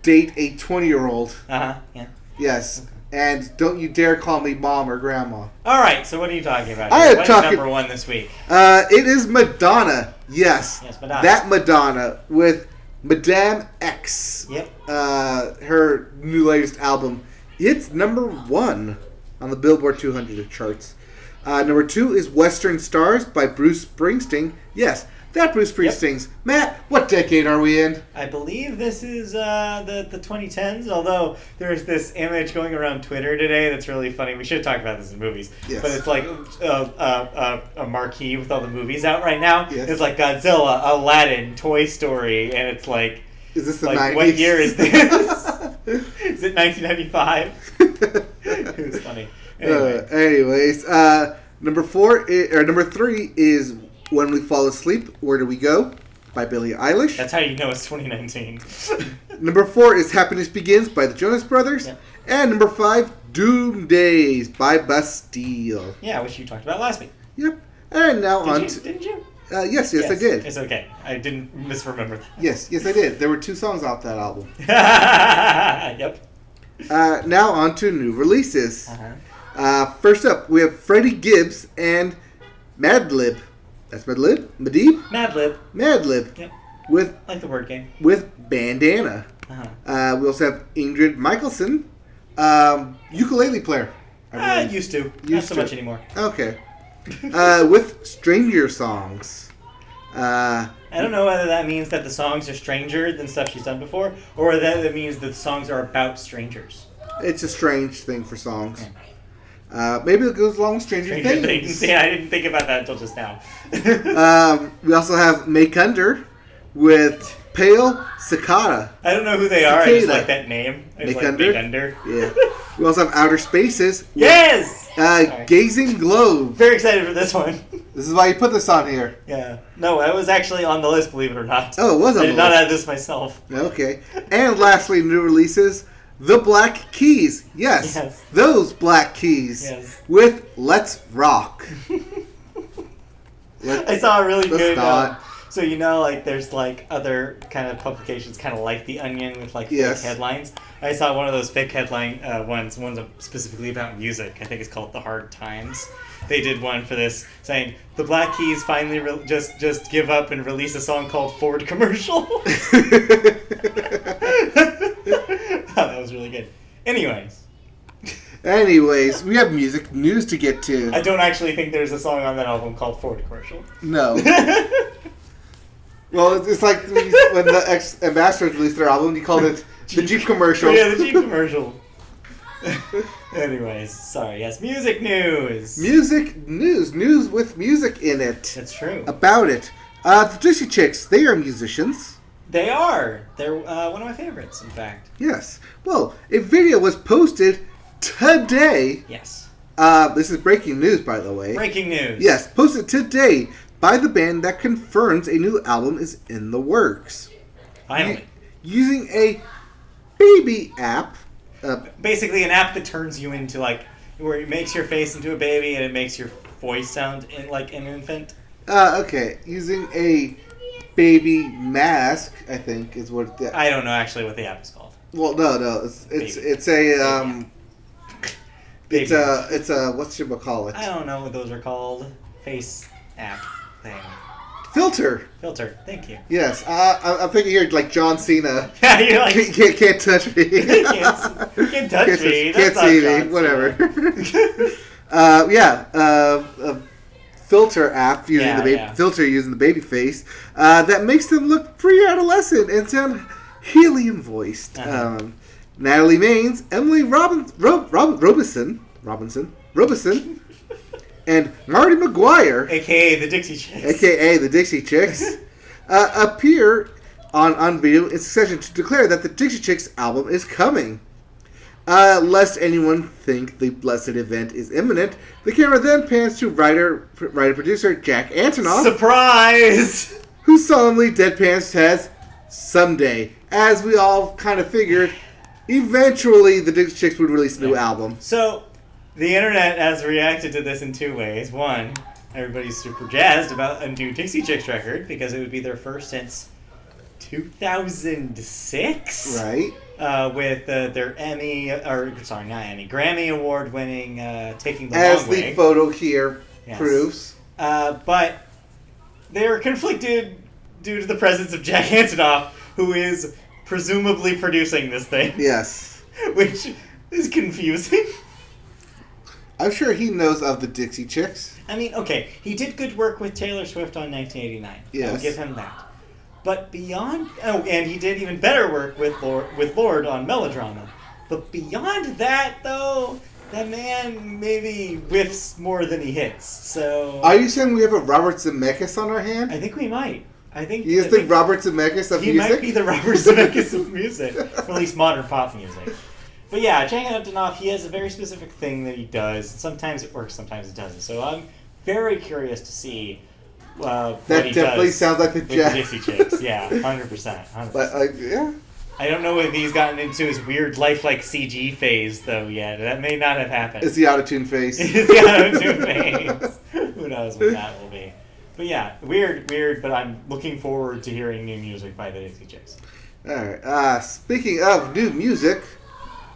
date a 20-year-old. Yeah. Yes. Okay. And don't you dare call me mom or grandma. All right. So what are you talking about? What's number 1 this week? It is Madonna. Yes. Yes, Madonna. That Madonna with Madame X. Yep. Her new latest album. It's number 1 on the Billboard 200 charts. Number 2 is Western Stars by Bruce Springsteen. Yes, that Bruce Springsteen's. Yep. Matt, what decade are we in? I believe this is the 2010s, although there's this image going around Twitter today that's really funny. We should talk about this in movies. Yes. But it's like a marquee with all the movies out right now. Yes. It's like Godzilla, Aladdin, Toy Story, and it's like... Is this the like, 90s? What year is this? Is it 1995? It was funny. Anyways, number 3 is When We Fall Asleep, Where Do We Go? By Billie Eilish. That's how you know it's 2019. Number 4 is Happiness Begins by the Jonas Brothers. Yep. And number 5, Doom Days by Bastille. Yeah, which you talked about last week. Yep. And now Didn't you? Yes, I did. It's okay. I didn't misremember that. Yes, I did. There were 2 songs off that album. Yep. Now on to new releases. First up, we have Freddie Gibbs and Madlib. That's Madlib? Madib? Madlib. Madlib. Yep. With Like the word game. Bandana. Uh-huh. We also have Ingrid Michaelson, ukulele player. I believe. Used to. Not Used so to. much anymore. Okay. With Stranger Songs. I don't know whether that means that the songs are stranger than stuff she's done before, or whether that means that the songs are about strangers. It's a strange thing for songs. Maybe it goes along with Stranger Things. Yeah, I didn't think about that until just now. We also have Make Under with Pale Cicada. I don't know who they are. I just Cicada. like that name. I just Make like Under? Make Under. Yeah. We also have Outer Spaces. With, Yes! Sorry. Gazing Globe. Very excited for this one. This is why you put this on here. Yeah. No, I was actually on the list, believe it or not. Oh, it was on I the did not list. add this myself. Okay. And lastly, new releases, The Black Keys. Yes. Yes. Those Black Keys. Yes. With Let's Rock. I saw a really Let's good. not. So like there's like other kind of publications, kind of like The Onion with like Yes. fake headlines. I saw one of those fake headline ones. One's specifically about music. I think it's called The Hard Times. They did one for this saying the Black Keys finally just give up and release a song called Ford Commercial. Oh, that was really good. Anyways, we have music news to get to. I don't actually think there's a song on that album called Ford Commercial. No. Well, it's like when the ex-Ambassadors released their album, you called it the Jeep Commercial. Yeah, the Jeep Commercial. Anyways, sorry. Yes, music news. Music news. News with music in it. That's true. About it. The Dixie Chicks, they are musicians. They are. They're one of my favorites, in fact. Yes. Well, a video was posted today. Yes. This is breaking news, by the way. Breaking news. Yes, posted today by the band that confirms a new album is in the works. Finally. Using a baby app. Basically, an app that turns you into where it makes your face into a baby and it makes your voice sound like an infant. Okay. Using a baby mask, I think, is what. I don't know actually what the app is called. Well, no. It's Baby. it's a Baby. it's a what should we call it? I don't know what those are called. Face app thing. Filter. Filter. Thank you. Yes. I'm thinking here like John Cena. Yeah, you're like Can't touch me. can't touch me. Can't That's see not me. John Whatever. Cena. A filter app using the baby filter using the baby face that makes them look pre-adolescent and sound helium voiced. Uh-huh. Natalie Maines, Emily Robinson, and Marty McGuire, AKA the Dixie Chicks. aka the Dixie Chicks, appear on video in succession to declare that the Dixie Chicks album is coming. Lest anyone think the blessed event is imminent, the camera then pans to writer-producer Jack Antonoff, Surprise! who solemnly deadpans says, "Someday," as we all kind of figured, eventually the Dixie Chicks would release a new album. So, the internet has reacted to this in two ways. One, everybody's super jazzed about a new Dixie Chicks record because it would be their first since 2006. Right. With their Grammy Award-winning "Taking the As Long the Way." photo here Yes. proves. But they were conflicted due to the presence of Jack Antonoff, who is presumably producing this thing. Yes. Which is confusing. I'm sure he knows of the Dixie Chicks. I mean, okay, he did good work with Taylor Swift on 1989. Yes. I'll give him that. But beyond... Oh, and he did even better work with Lorde on Melodrama. But beyond that, though, that man maybe whiffs more than he hits. So... Are you saying we have a Robert Zemeckis on our hand? I think we might. He is the Robert Zemeckis of he music? He might be the Robert Zemeckis of music. Or at least modern pop music. But yeah, Jack Antonoff, he has a very specific thing that he does. Sometimes it works, sometimes it doesn't. So I'm very curious to see what that he definitely does sounds like the with Jack. the Dixie Chicks. Yeah, 100%. But yeah. I don't know if he's gotten into his weird lifelike CG phase though yet. That may not have happened. It's the autotune face. It's the auto-tune phase. Who knows what that will be. But yeah, weird, but I'm looking forward to hearing new music by the Dixie Chicks. Alright. Speaking of new music,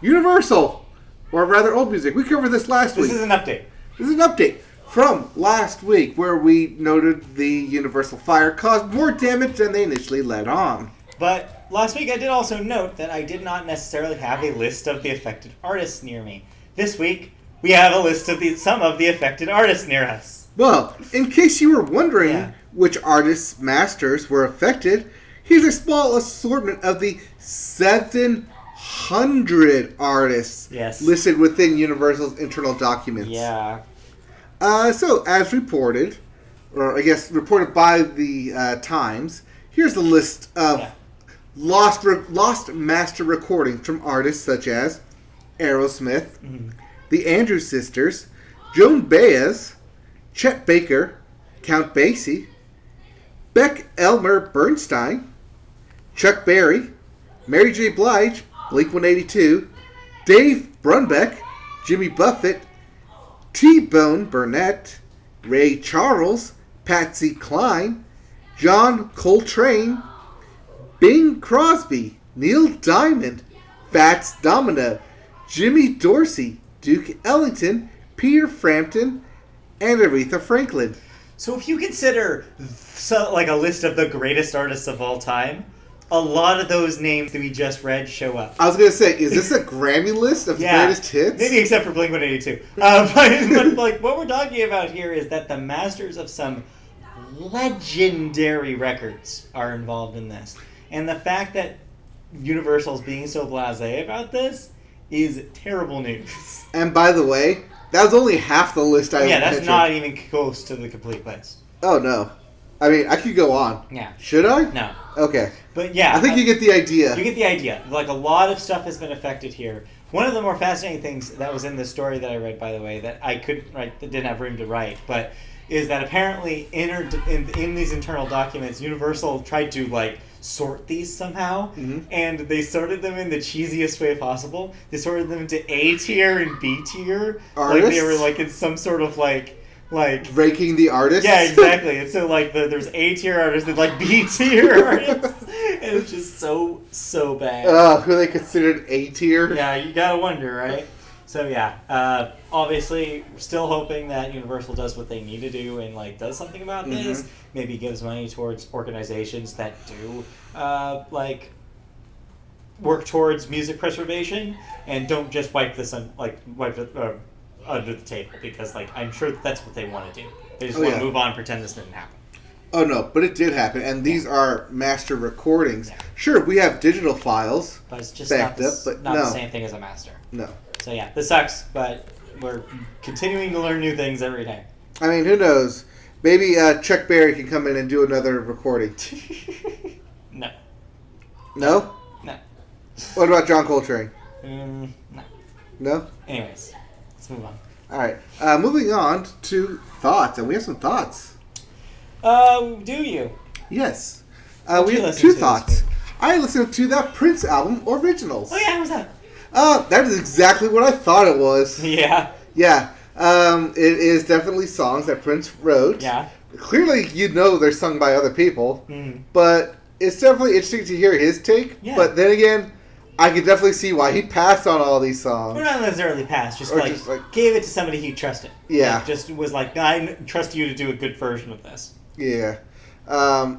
Universal or rather old music. We covered this last week. This is an update. This is an update from last week where we noted the Universal fire caused more damage than they initially let on. But last week I did also note that I did not necessarily have a list of the affected artists near me. This week, we have a list of some of the affected artists near us. Well, in case you were wondering Yeah. which artists' masters were affected, here's a small assortment of the 700 artists Yes. listed within Universal's internal documents. Yeah. So, as reported, or I guess reported by the Times, here's the list of Yeah. lost master recordings from artists such as Aerosmith, the Andrews Sisters, Joan Baez, Chet Baker, Count Basie, Beck Elmer Bernstein, Chuck Berry, Mary J. Blige, Blink-182, Dave Brubeck, Jimmy Buffett, T-Bone Burnett, Ray Charles, Patsy Cline, John Coltrane, Bing Crosby, Neil Diamond, Fats Domino, Jimmy Dorsey, Duke Ellington, Peter Frampton, and Aretha Franklin. So if you consider like a list of the greatest artists of all time, a lot of those names that we just read show up. I was going to say, is this a Grammy list of the greatest hits? Maybe except for Blink-182. But like what we're talking about here is that the masters of some legendary records are involved in this. And the fact that Universal's being so blasé about this is terrible news. And by the way, that was only half the list I Yeah, that's mentioned. not even close to the complete list. Oh, no. I mean, I could go on. Yeah. Should I? No. Okay. But yeah. I think you get the idea. You get the idea. Like, a lot of stuff has been affected here. One of the more fascinating things that was in the story that I read, by the way, that I couldn't write, that didn't have room to write, but is that apparently in these internal documents, Universal tried to, like, sort these somehow, and they sorted them in the cheesiest way possible. They sorted them into A tier and B tier. Artists? Like, they were, like, in some sort of, like Ranking the artists? yeah, exactly. And so like there's A tier artists and like B tier artists, and it's just so bad. Who they considered A tier? Yeah, you gotta wonder, right? So yeah, obviously, we're still hoping that Universal does what they need to do and like does something about this. Maybe gives money towards organizations that do like work towards music preservation and don't just wipe this wipe it under the table, because like I'm sure that's what they want to do. They just want to move on, pretend this didn't happen. Oh no, but it did happen, and these are master recordings. Yeah. Sure, we have digital files, But it's just backed not, up, but not no. the same thing as a master. No. So yeah, this sucks, but we're continuing to learn new things every day. I mean, who knows? Maybe Chuck Berry can come in and do another recording. No. No? No. What about John Coltrane? No. No? Anyways, let's move on. Alright, moving on to thoughts, and we have some thoughts. Do you? Yes. What'd We you have listen two to this thoughts. week? I listened to that Prince album, Originals. Oh yeah, how was that? That is exactly what I thought it was. Yeah. Yeah. It is definitely songs that Prince wrote. Yeah. Clearly, you know they're sung by other people, Mm. but it's definitely interesting to hear his take. Yeah. But then again, I can definitely see why he passed on all these songs. We're not necessarily past, just Or like, just, like- gave it to somebody he trusted. Yeah. Like, just was like, I trust you to do a good version of this. Yeah.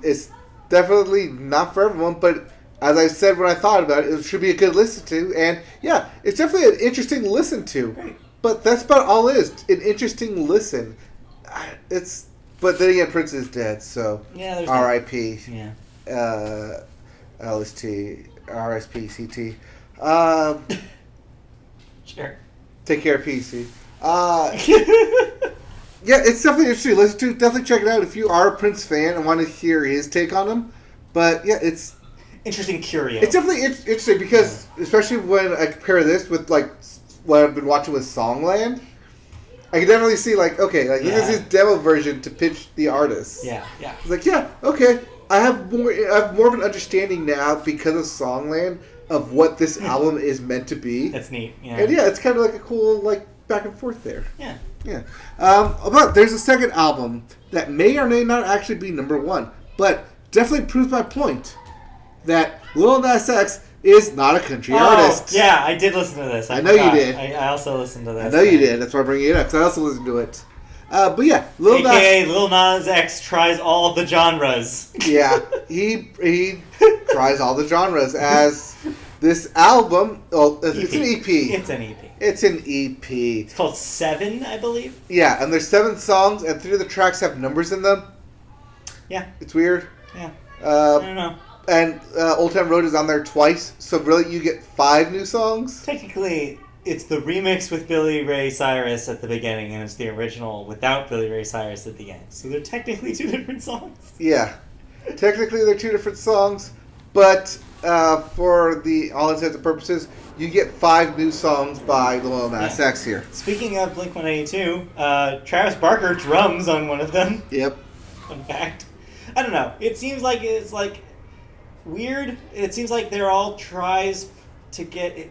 It's definitely not for everyone, but as I said when I thought about it, it should be a good listen to. And yeah, it's definitely an interesting listen to. Great. But that's about all it is. An interesting listen. But then again, Prince is dead, so Yeah, there's R.I.P. Yeah. L.S.T. R.S.P.C.T. Sure. Take care, PC. Yeah, it's definitely interesting to listen to. Definitely check it out if you are a Prince fan and want to hear his take on him. But yeah, it's Interesting curio. definitely interesting because, especially when I compare this with like what I've been watching with Songland, I can definitely see like, okay, like this is his demo version to pitch the artist. Yeah, yeah. It's like, yeah, okay, I have more of an understanding now because of Songland of what this album is meant to be. That's neat. Yeah. And yeah, it's kind of like a cool like back and forth there. Yeah. Yeah. But there's a second album that may or may not actually be number one, but definitely proves my point that Lil Nas X is Not a Country Artist. Yeah, I did listen to this. I know you forgot. did. I also listened to this. I know you did. That's why I'm bringing it up, because I also listened to it. But yeah, Lil Nas... AKA Lil Nas X tries all of the genres. Yeah, he tries all the genres as this album... Oh, it's an EP. It's an EP. It's an EP. It's called Seven, I believe. Yeah, and there's 7 songs, and 3 of the tracks have numbers in them. Yeah. It's weird. Yeah. I don't know. And Old Town Road is on there twice, so really you get 5 new songs? Technically, it's the remix with Billy Ray Cyrus at the beginning, and it's the original without Billy Ray Cyrus at the end. So they're technically 2 different songs. Yeah. Technically they're 2 different songs, but for the all intents and purposes, you get 5 new songs by Lil Nas X here. Speaking of Blink-182, Travis Barker drums on one of them. Yep. Fun fact. I don't know. It seems like it's like weird. It seems like they're all tries to get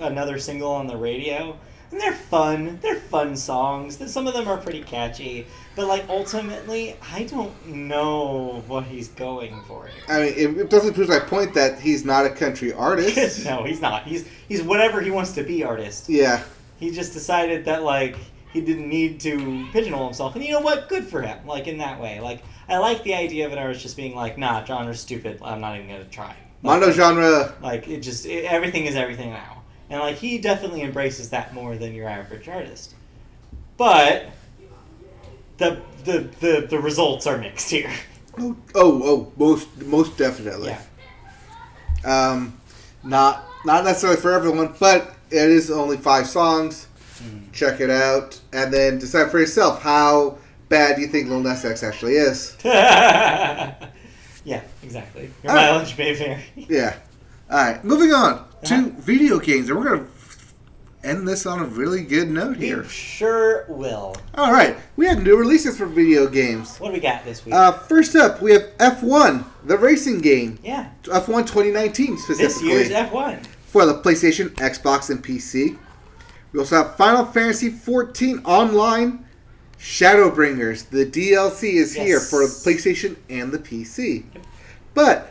another single on the radio, and they're fun. They're fun songs. Some of them are pretty catchy, but like ultimately, I don't know what he's going for here. I mean, it doesn't prove my point that he's not a country artist. No, he's not. He's whatever he wants to be artist. Yeah. He just decided that like he didn't need to pigeonhole himself, and you know what? Good for him. Like in that way, like I like the idea of an artist just being like, nah, genre's stupid. I'm not even gonna try. Mono genre. Like everything is everything now, and like he definitely embraces that more than your average artist. But the results are mixed here. Most definitely. Yeah. Not necessarily for everyone, but it is only 5 songs. Check it out, and then decide for yourself how bad you think Lil Nas X actually is. Yeah, exactly. Your mileage may vary. Yeah. Alright, moving on to video games, and we're going to end this on a really good note here. We sure will. Alright, we have new releases for video games. What do we got this week? First up, we have F1, the racing game. Yeah. F1 2019 specifically. This year's F1. For the PlayStation, Xbox, and PC. We also have Final Fantasy XIV Online Shadowbringers. The DLC is here for the PlayStation and the PC. But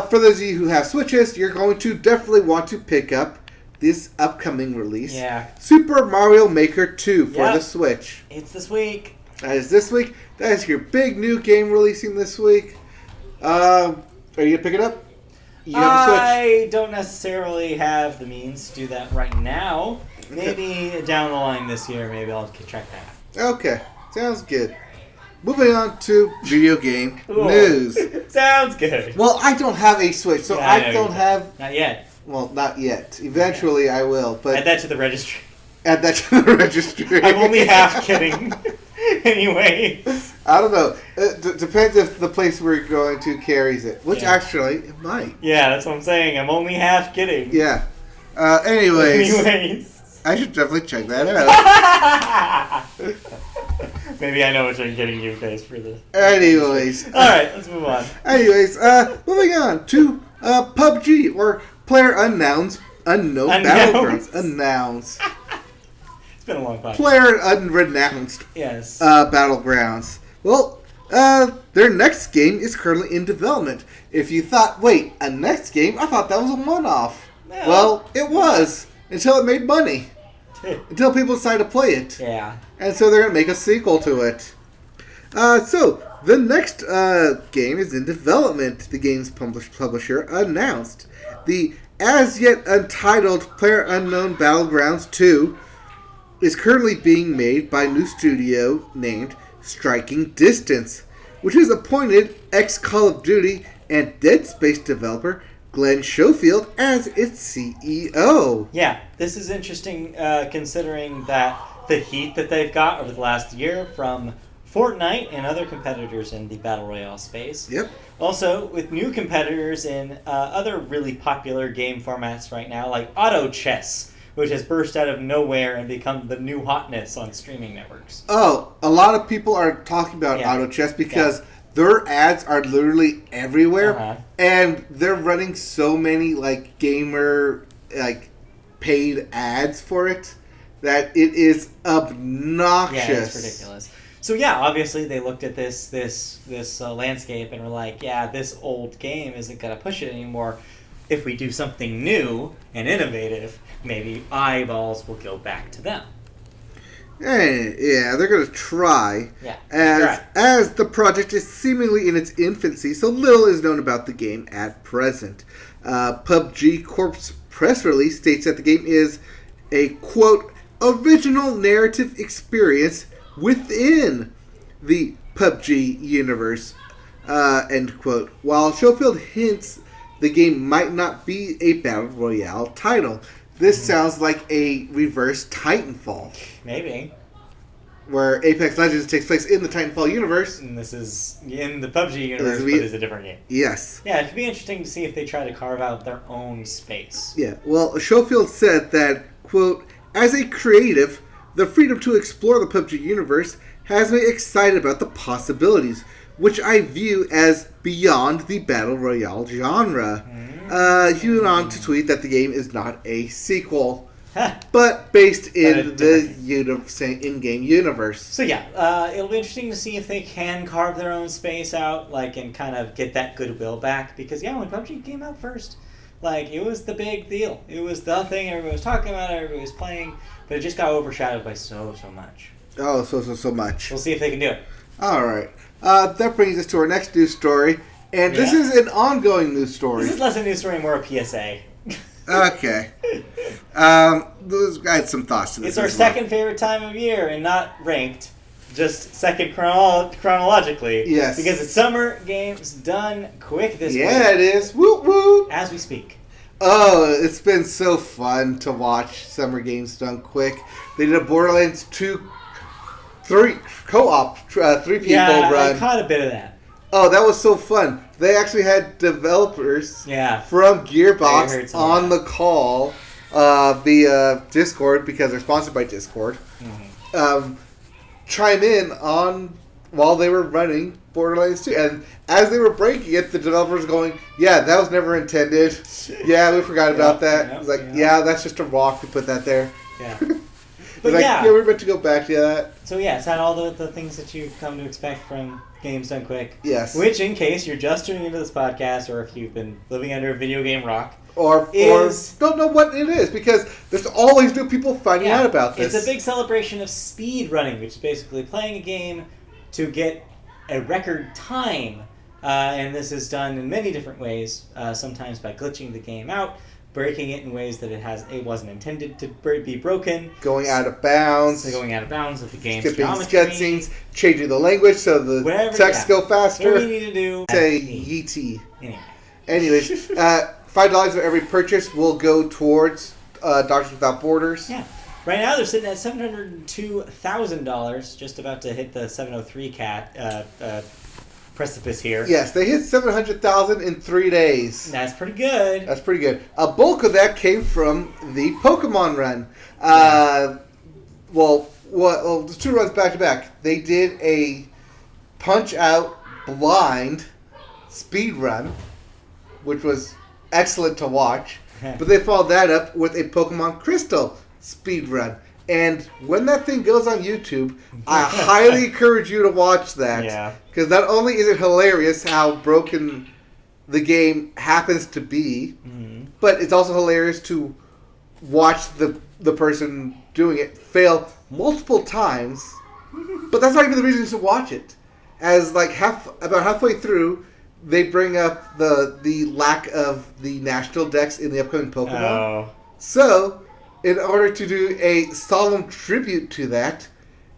for those of you who have Switches, you're going to definitely want to pick up this upcoming release. Yeah. Super Mario Maker 2 for the Switch. It's this week. That is this week. That is your big new game releasing this week. Are you going to pick it up? You have a Switch? I don't necessarily have the means to do that right now. Maybe down the line this year, maybe I'll check that. Okay, sounds good. Moving on to video game Cool. news. Sounds good. Well, I don't have a Switch, so Yeah, I don't have... Not yet. Well, not yet. Eventually I will, but... Add that to the registry. Add that to the registry. I'm only half kidding. Anyway. I don't know. It depends if the place we're going to carries it, which actually it might. Yeah, that's what I'm saying. I'm only half kidding. Yeah. Anyways. I should definitely check that out. Maybe I know what I'm getting you guys for this. Anyways. Alright, let's move on. Anyways, moving on to PUBG, or Player Unknown Battlegrounds. Announced. It's been a long time. Player Unrenounced Yes. Battlegrounds. Well, their next game is currently in development. If you thought, wait, a next game? I thought that was a one-off. No. Well, it was, until it made money. Until people decided to play it. Yeah. And so they're going to make a sequel to it. So, the next game is in development, the game's publisher announced. The as-yet untitled PlayerUnknown Battlegrounds 2 is currently being made by a new studio named Striking Distance, which has appointed ex-Call of Duty and Dead Space developer Glenn Schofield as its CEO. Yeah, this is interesting considering that the heat that they've got over the last year from Fortnite and other competitors in the Battle Royale space. Yep. Also, with new competitors in other really popular game formats right now, like Auto Chess, which has burst out of nowhere and become the new hotness on streaming networks. Oh, a lot of people are talking about Auto Chess because their ads are literally everywhere, and they're running so many gamer paid ads for it that it is obnoxious. Yeah, it's ridiculous. So yeah, obviously they looked at this landscape and were like, yeah, this old game isn't gonna push it anymore. if we do something new and innovative, maybe eyeballs will go back to them. Yeah, they're gonna try. Yeah, As the project is seemingly in its infancy, so little is known about the game at present. PUBG Corp's press release states that the game is a, quote, original narrative experience within the PUBG universe, end quote. While Schofield hints the game might not be a Battle Royale title. This sounds like a reverse Titanfall. Maybe. Where Apex Legends takes place in the Titanfall universe. And this is in the PUBG universe, but it's a different game. Yes. Yeah, it could be interesting to see if they try to carve out their own space. Yeah, well, Schofield said that, quote, as a creative, the freedom to explore the PUBG universe has me excited about the possibilities, which I view as beyond the Battle Royale genre. He went on to tweet that the game is not a sequel, but based in the in-game universe. So yeah, it'll be interesting to see if they can carve their own space out, like, and kind of get that goodwill back. Because yeah, when PUBG came out first, like, it was the big deal. It was the thing everybody was talking about, everybody was playing, but it just got overshadowed by so much. Oh, so much. We'll see if they can do it. All right. That brings us to our next news story, and this is an ongoing news story. This is less a news story, more a PSA. Okay. I had some thoughts to this. It's our second favorite time of year, and not ranked, just second chronologically. Yes. Because it's Summer Games done quick this week. Yeah, it is. Woo woo. As we speak. Oh, it's been so fun to watch Summer Games done quick. They did a Borderlands 3 co-op, 3 people run. I caught a bit of that. Oh, that was so fun. They actually had developers from Gearbox on the call via Discord, because they're sponsored by Discord, chime in on while they were running Borderlands 2. And as they were breaking it, the developers were going, yeah, that was never intended. Yeah, we forgot about that. It was like, yeah, that's just a rock to put that there. Yeah. But yeah, we're meant to go back to that. So yeah, it's had all the things that you've come to expect from games done quick. Yes. Which, in case you're just tuning into this podcast, or if you've been living under a video game rock, or don't know what it is, because there's always new people finding out about this. It's a big celebration of speed running, which is basically playing a game to get a record time. And this is done in many different ways, sometimes by glitching the game out, breaking it in ways that it wasn't intended to be broken. Going out of bounds. Going out of bounds of the game's skipping geometry. cutscenes, changing the language so the text go faster. What do you need to do? Say yeetie. Anyways, $5 of every purchase will go towards Doctors Without Borders. Yeah. Right now they're sitting at $702,000, just about to hit the 703 precipice here. Yes, they hit 700,000 in 3 days. That's pretty good. That's pretty good. A bulk of that came from the Pokemon run. Well, the 2 runs back to back. They did a Punch-Out blind speed run, which was excellent to watch. But they followed that up with a Pokemon Crystal speed run. And when that thing goes on YouTube, I highly encourage you to watch that. Yeah. Because not only is it hilarious how broken the game happens to be, but it's also hilarious to watch the person doing it fail multiple times. But that's not even the reason to watch it. As about halfway through, they bring up the lack of the national dex in the upcoming Pokemon. Oh. So, in order to do a solemn tribute to that,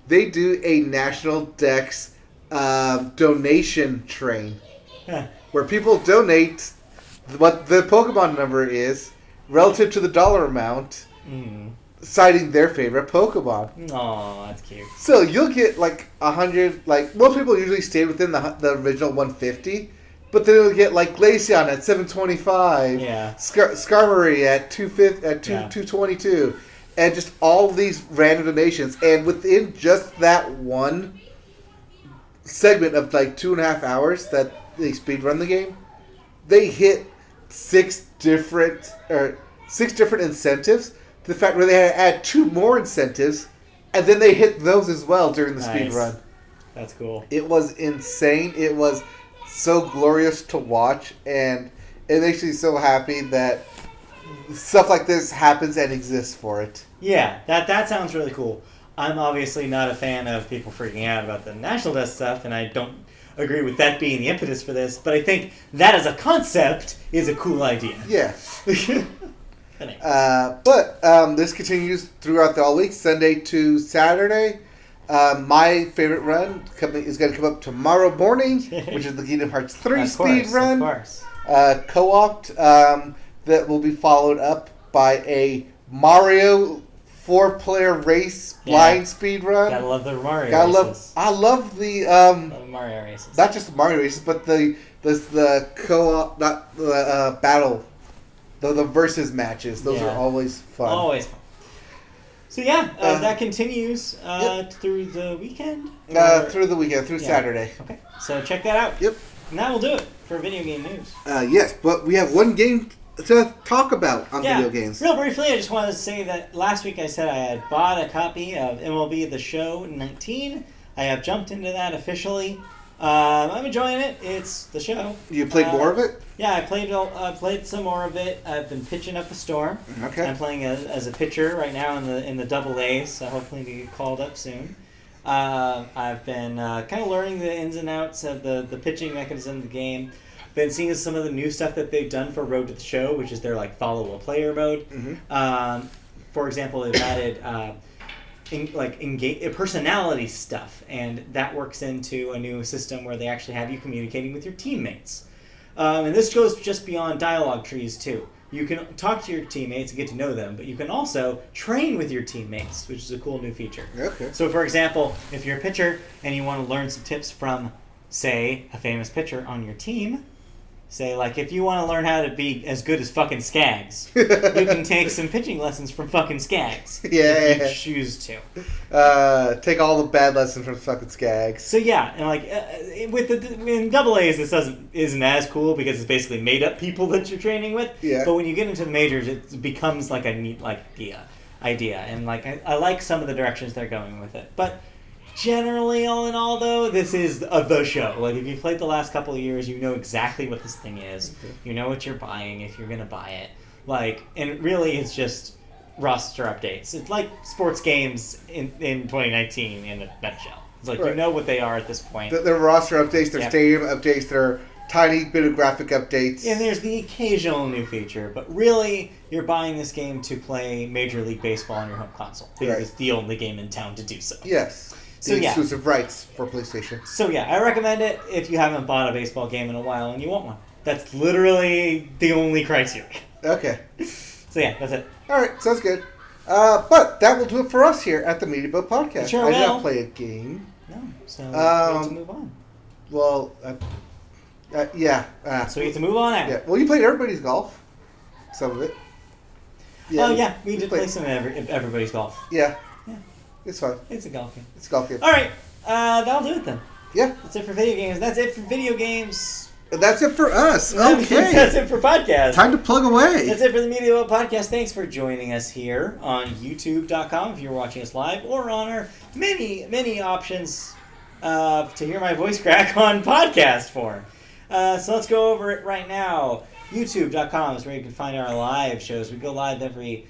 they do a national dex donation train. Where people donate what the Pokemon number is relative to the dollar amount, citing their favorite Pokemon. Aw, that's cute. So you'll get 100, most people usually stay within the original 150, but then you'll get Glaceon at 725, Skarmory at 222, and just all these random donations. And within just that one segment of 2.5 hours that they speedrun the game, they hit 6 different incentives. To the fact where they had to add 2 more incentives, and then they hit those as well during the speed run. That's cool. It was insane. It was so glorious to watch, and it makes me so happy that stuff like this happens and exists for it. Yeah, that sounds really cool. I'm obviously not a fan of people freaking out about the National Desk stuff, and I don't agree with that being the impetus for this, but I think that as a concept is a cool idea. Yeah. Anyway. But this continues throughout the all week, Sunday to Saturday. My favorite run is going to come up tomorrow morning, which is the Kingdom Hearts 3 speed run. Of course. Co-opt that will be followed up by a Mario 4-player race blind speed run. Gotta love the Mario races. I love the Love Mario races. not just the Mario races, but the co-op, not the battle, the versus matches. Those are always fun. Always fun. So that continues through the weekend. Through the weekend, through Saturday. Okay, so check that out. Yep. And that will do it for video game news. Yes, but we have one game to talk about on video games. Real briefly, I just wanted to say that last week I said I had bought a copy of MLB The Show 19. I have jumped into that officially. I'm enjoying it. It's the show. You played more of it? Yeah, I played some more of it. I've been pitching up a storm. Okay. I'm playing as a pitcher right now in the Double A's, so hopefully to get called up soon. I've been kind of learning the ins and outs of the pitching mechanism of the game. Been seeing some of the new stuff that they've done for Road to the Show, which is their follow a player mode. Mm-hmm. For example, they've added personality stuff, and that works into a new system where they actually have you communicating with your teammates. And this goes just beyond dialogue trees too. You can talk to your teammates and get to know them, but you can also train with your teammates, which is a cool new feature. Okay. So, for example, if you're a pitcher and you want to learn some tips from, say, a famous pitcher on your team, say, if you want to learn how to be as good as fucking Skaggs, you can take some pitching lessons from fucking Skaggs. If you choose to. Take all the bad lessons from fucking Skaggs. So yeah, and in Double A's, this isn't as cool because it's basically made up people that you're training with. Yeah. But when you get into the majors, it becomes a neat idea, and I like some of the directions they're going with it. But generally, all in all, though, this is the show. If you've played the last couple of years, you know exactly what this thing is. Okay. You know what you're buying if you're going to buy it. And really, it's just roster updates. It's like sports games in 2019 in a nutshell. It's right. You know what they are at this point. Their roster updates, their stadium updates, their tiny bit of graphic updates. And there's the occasional new feature, but really, you're buying this game to play Major League Baseball on your home console because it's the only game in town to do so. Yes. The exclusive rights for PlayStation. So I recommend it if you haven't bought a baseball game in a while and you want one. That's literally the only criteria. Okay. So that's it. All right, sounds good. But that will do it for us here at the Media Boat Podcast. Sure I did not play a game. No, so we have to move on. Well, so we have to move on out. Yeah. Well, you played Everybody's Golf. Some of it. Yeah. We did play some of Everybody's Golf. Yeah. It's fine. It's a golf game. It's a golf game. All right. That'll do it then. Yeah. That's it for video games. That's it for video games. That's it for us. Okay. That's it for podcast. Time to plug away. That's it for the Media Boat Podcast. Thanks for joining us here on YouTube.com if you're watching us live, or on our many, many options to hear my voice crack on podcast form. So let's go over it right now. YouTube.com is where you can find our live shows. We go live every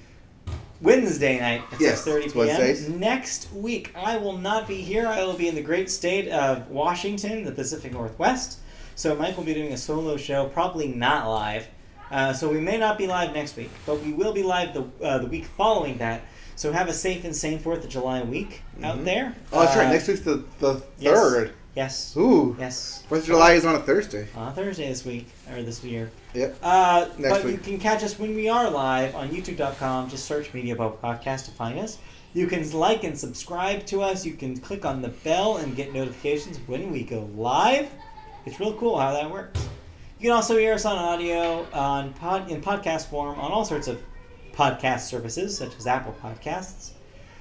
Wednesday night at 6:30 p.m. Wednesdays. Next week, I will not be here. I will be in the great state of Washington, the Pacific Northwest. So Mike will be doing a solo show, probably not live. So we may not be live next week, but we will be live the week following that. So have a safe and sane 4th of July week out there. Oh, that's right. Next week's the 3rd. Yes. Ooh. Yes. 4th of July is on a Thursday. On a Thursday this week, or this year. Yep. But week. You can catch us when we are live on YouTube.com. Just search Media Boat Podcast to find us. You can like and subscribe to us. You can click on the bell and get notifications when we go live. It's real cool how that works. You can also hear us on audio in podcast form on all sorts of podcast services, such as Apple Podcasts.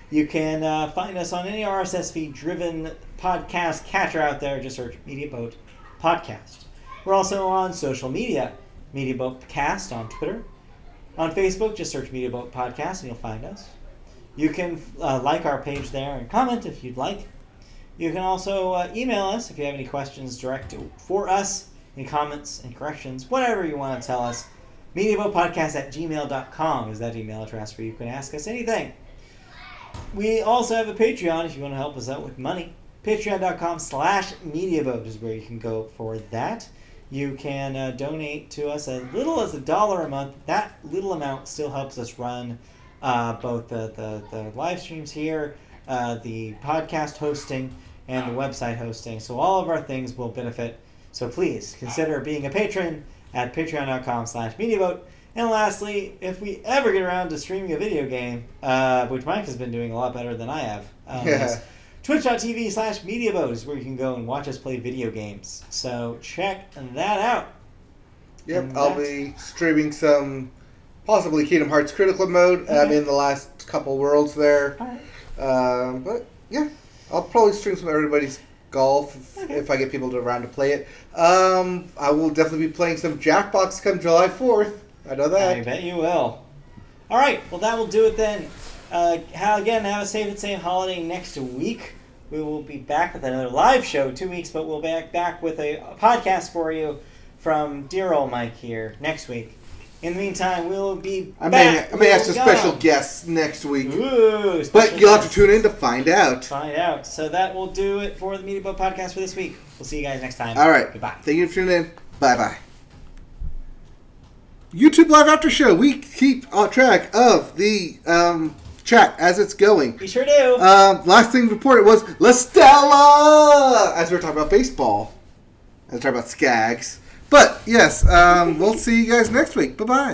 You can find us on any RSS feed-driven podcast catcher out there. Just search Media Boat Podcast. We're also on social media. Media Boat Cast on Twitter. On Facebook, just search Media Boat Podcast and you'll find us. You can like our page there and comment if you'd like. You can also email us if you have any questions for us any comments and corrections, whatever you want to tell us. MediaBoatPodcast@gmail.com is that email address where you can ask us anything. We also have a Patreon if you want to help us out with money. Patreon.com/MediaBoat is where you can go for that. You can donate to us as little as $1 a month. That little amount still helps us run both the live streams here, the podcast hosting, and the website hosting. So all of our things will benefit. So please consider being a patron at patreon.com/MediaBoat. And lastly, if we ever get around to streaming a video game, which Mike has been doing a lot better than I have, Twitch.tv/MediaBoat is where you can go and watch us play video games. So check that out. Yep, I'll be streaming some possibly Kingdom Hearts Critical Mode. I'm in the last couple worlds there. Alright. But yeah, I'll probably stream some Everybody's Golf if I get people around to play it. I will definitely be playing some Jackbox come July 4th. I know that. I bet you will. All right, well, that will do it then. Again, have a safe and sane holiday next week. We will be back with another live show 2 weeks, but we'll be back with a podcast for you from dear old Mike here next week. In the meantime, we'll be back. I may have some special guests next week. Ooh, but you'll have to tune in to find out. Find out. So that will do it for the Media Boat Podcast for this week. We'll see you guys next time. All right. Goodbye. Thank you for tuning in. Bye-bye. YouTube Live After Show. We keep track of the chat as it's going. We sure do. Last thing reported was La Stella! As we were talking about baseball. As we were talking about Skags. But, yes, we'll see you guys next week. Bye-bye.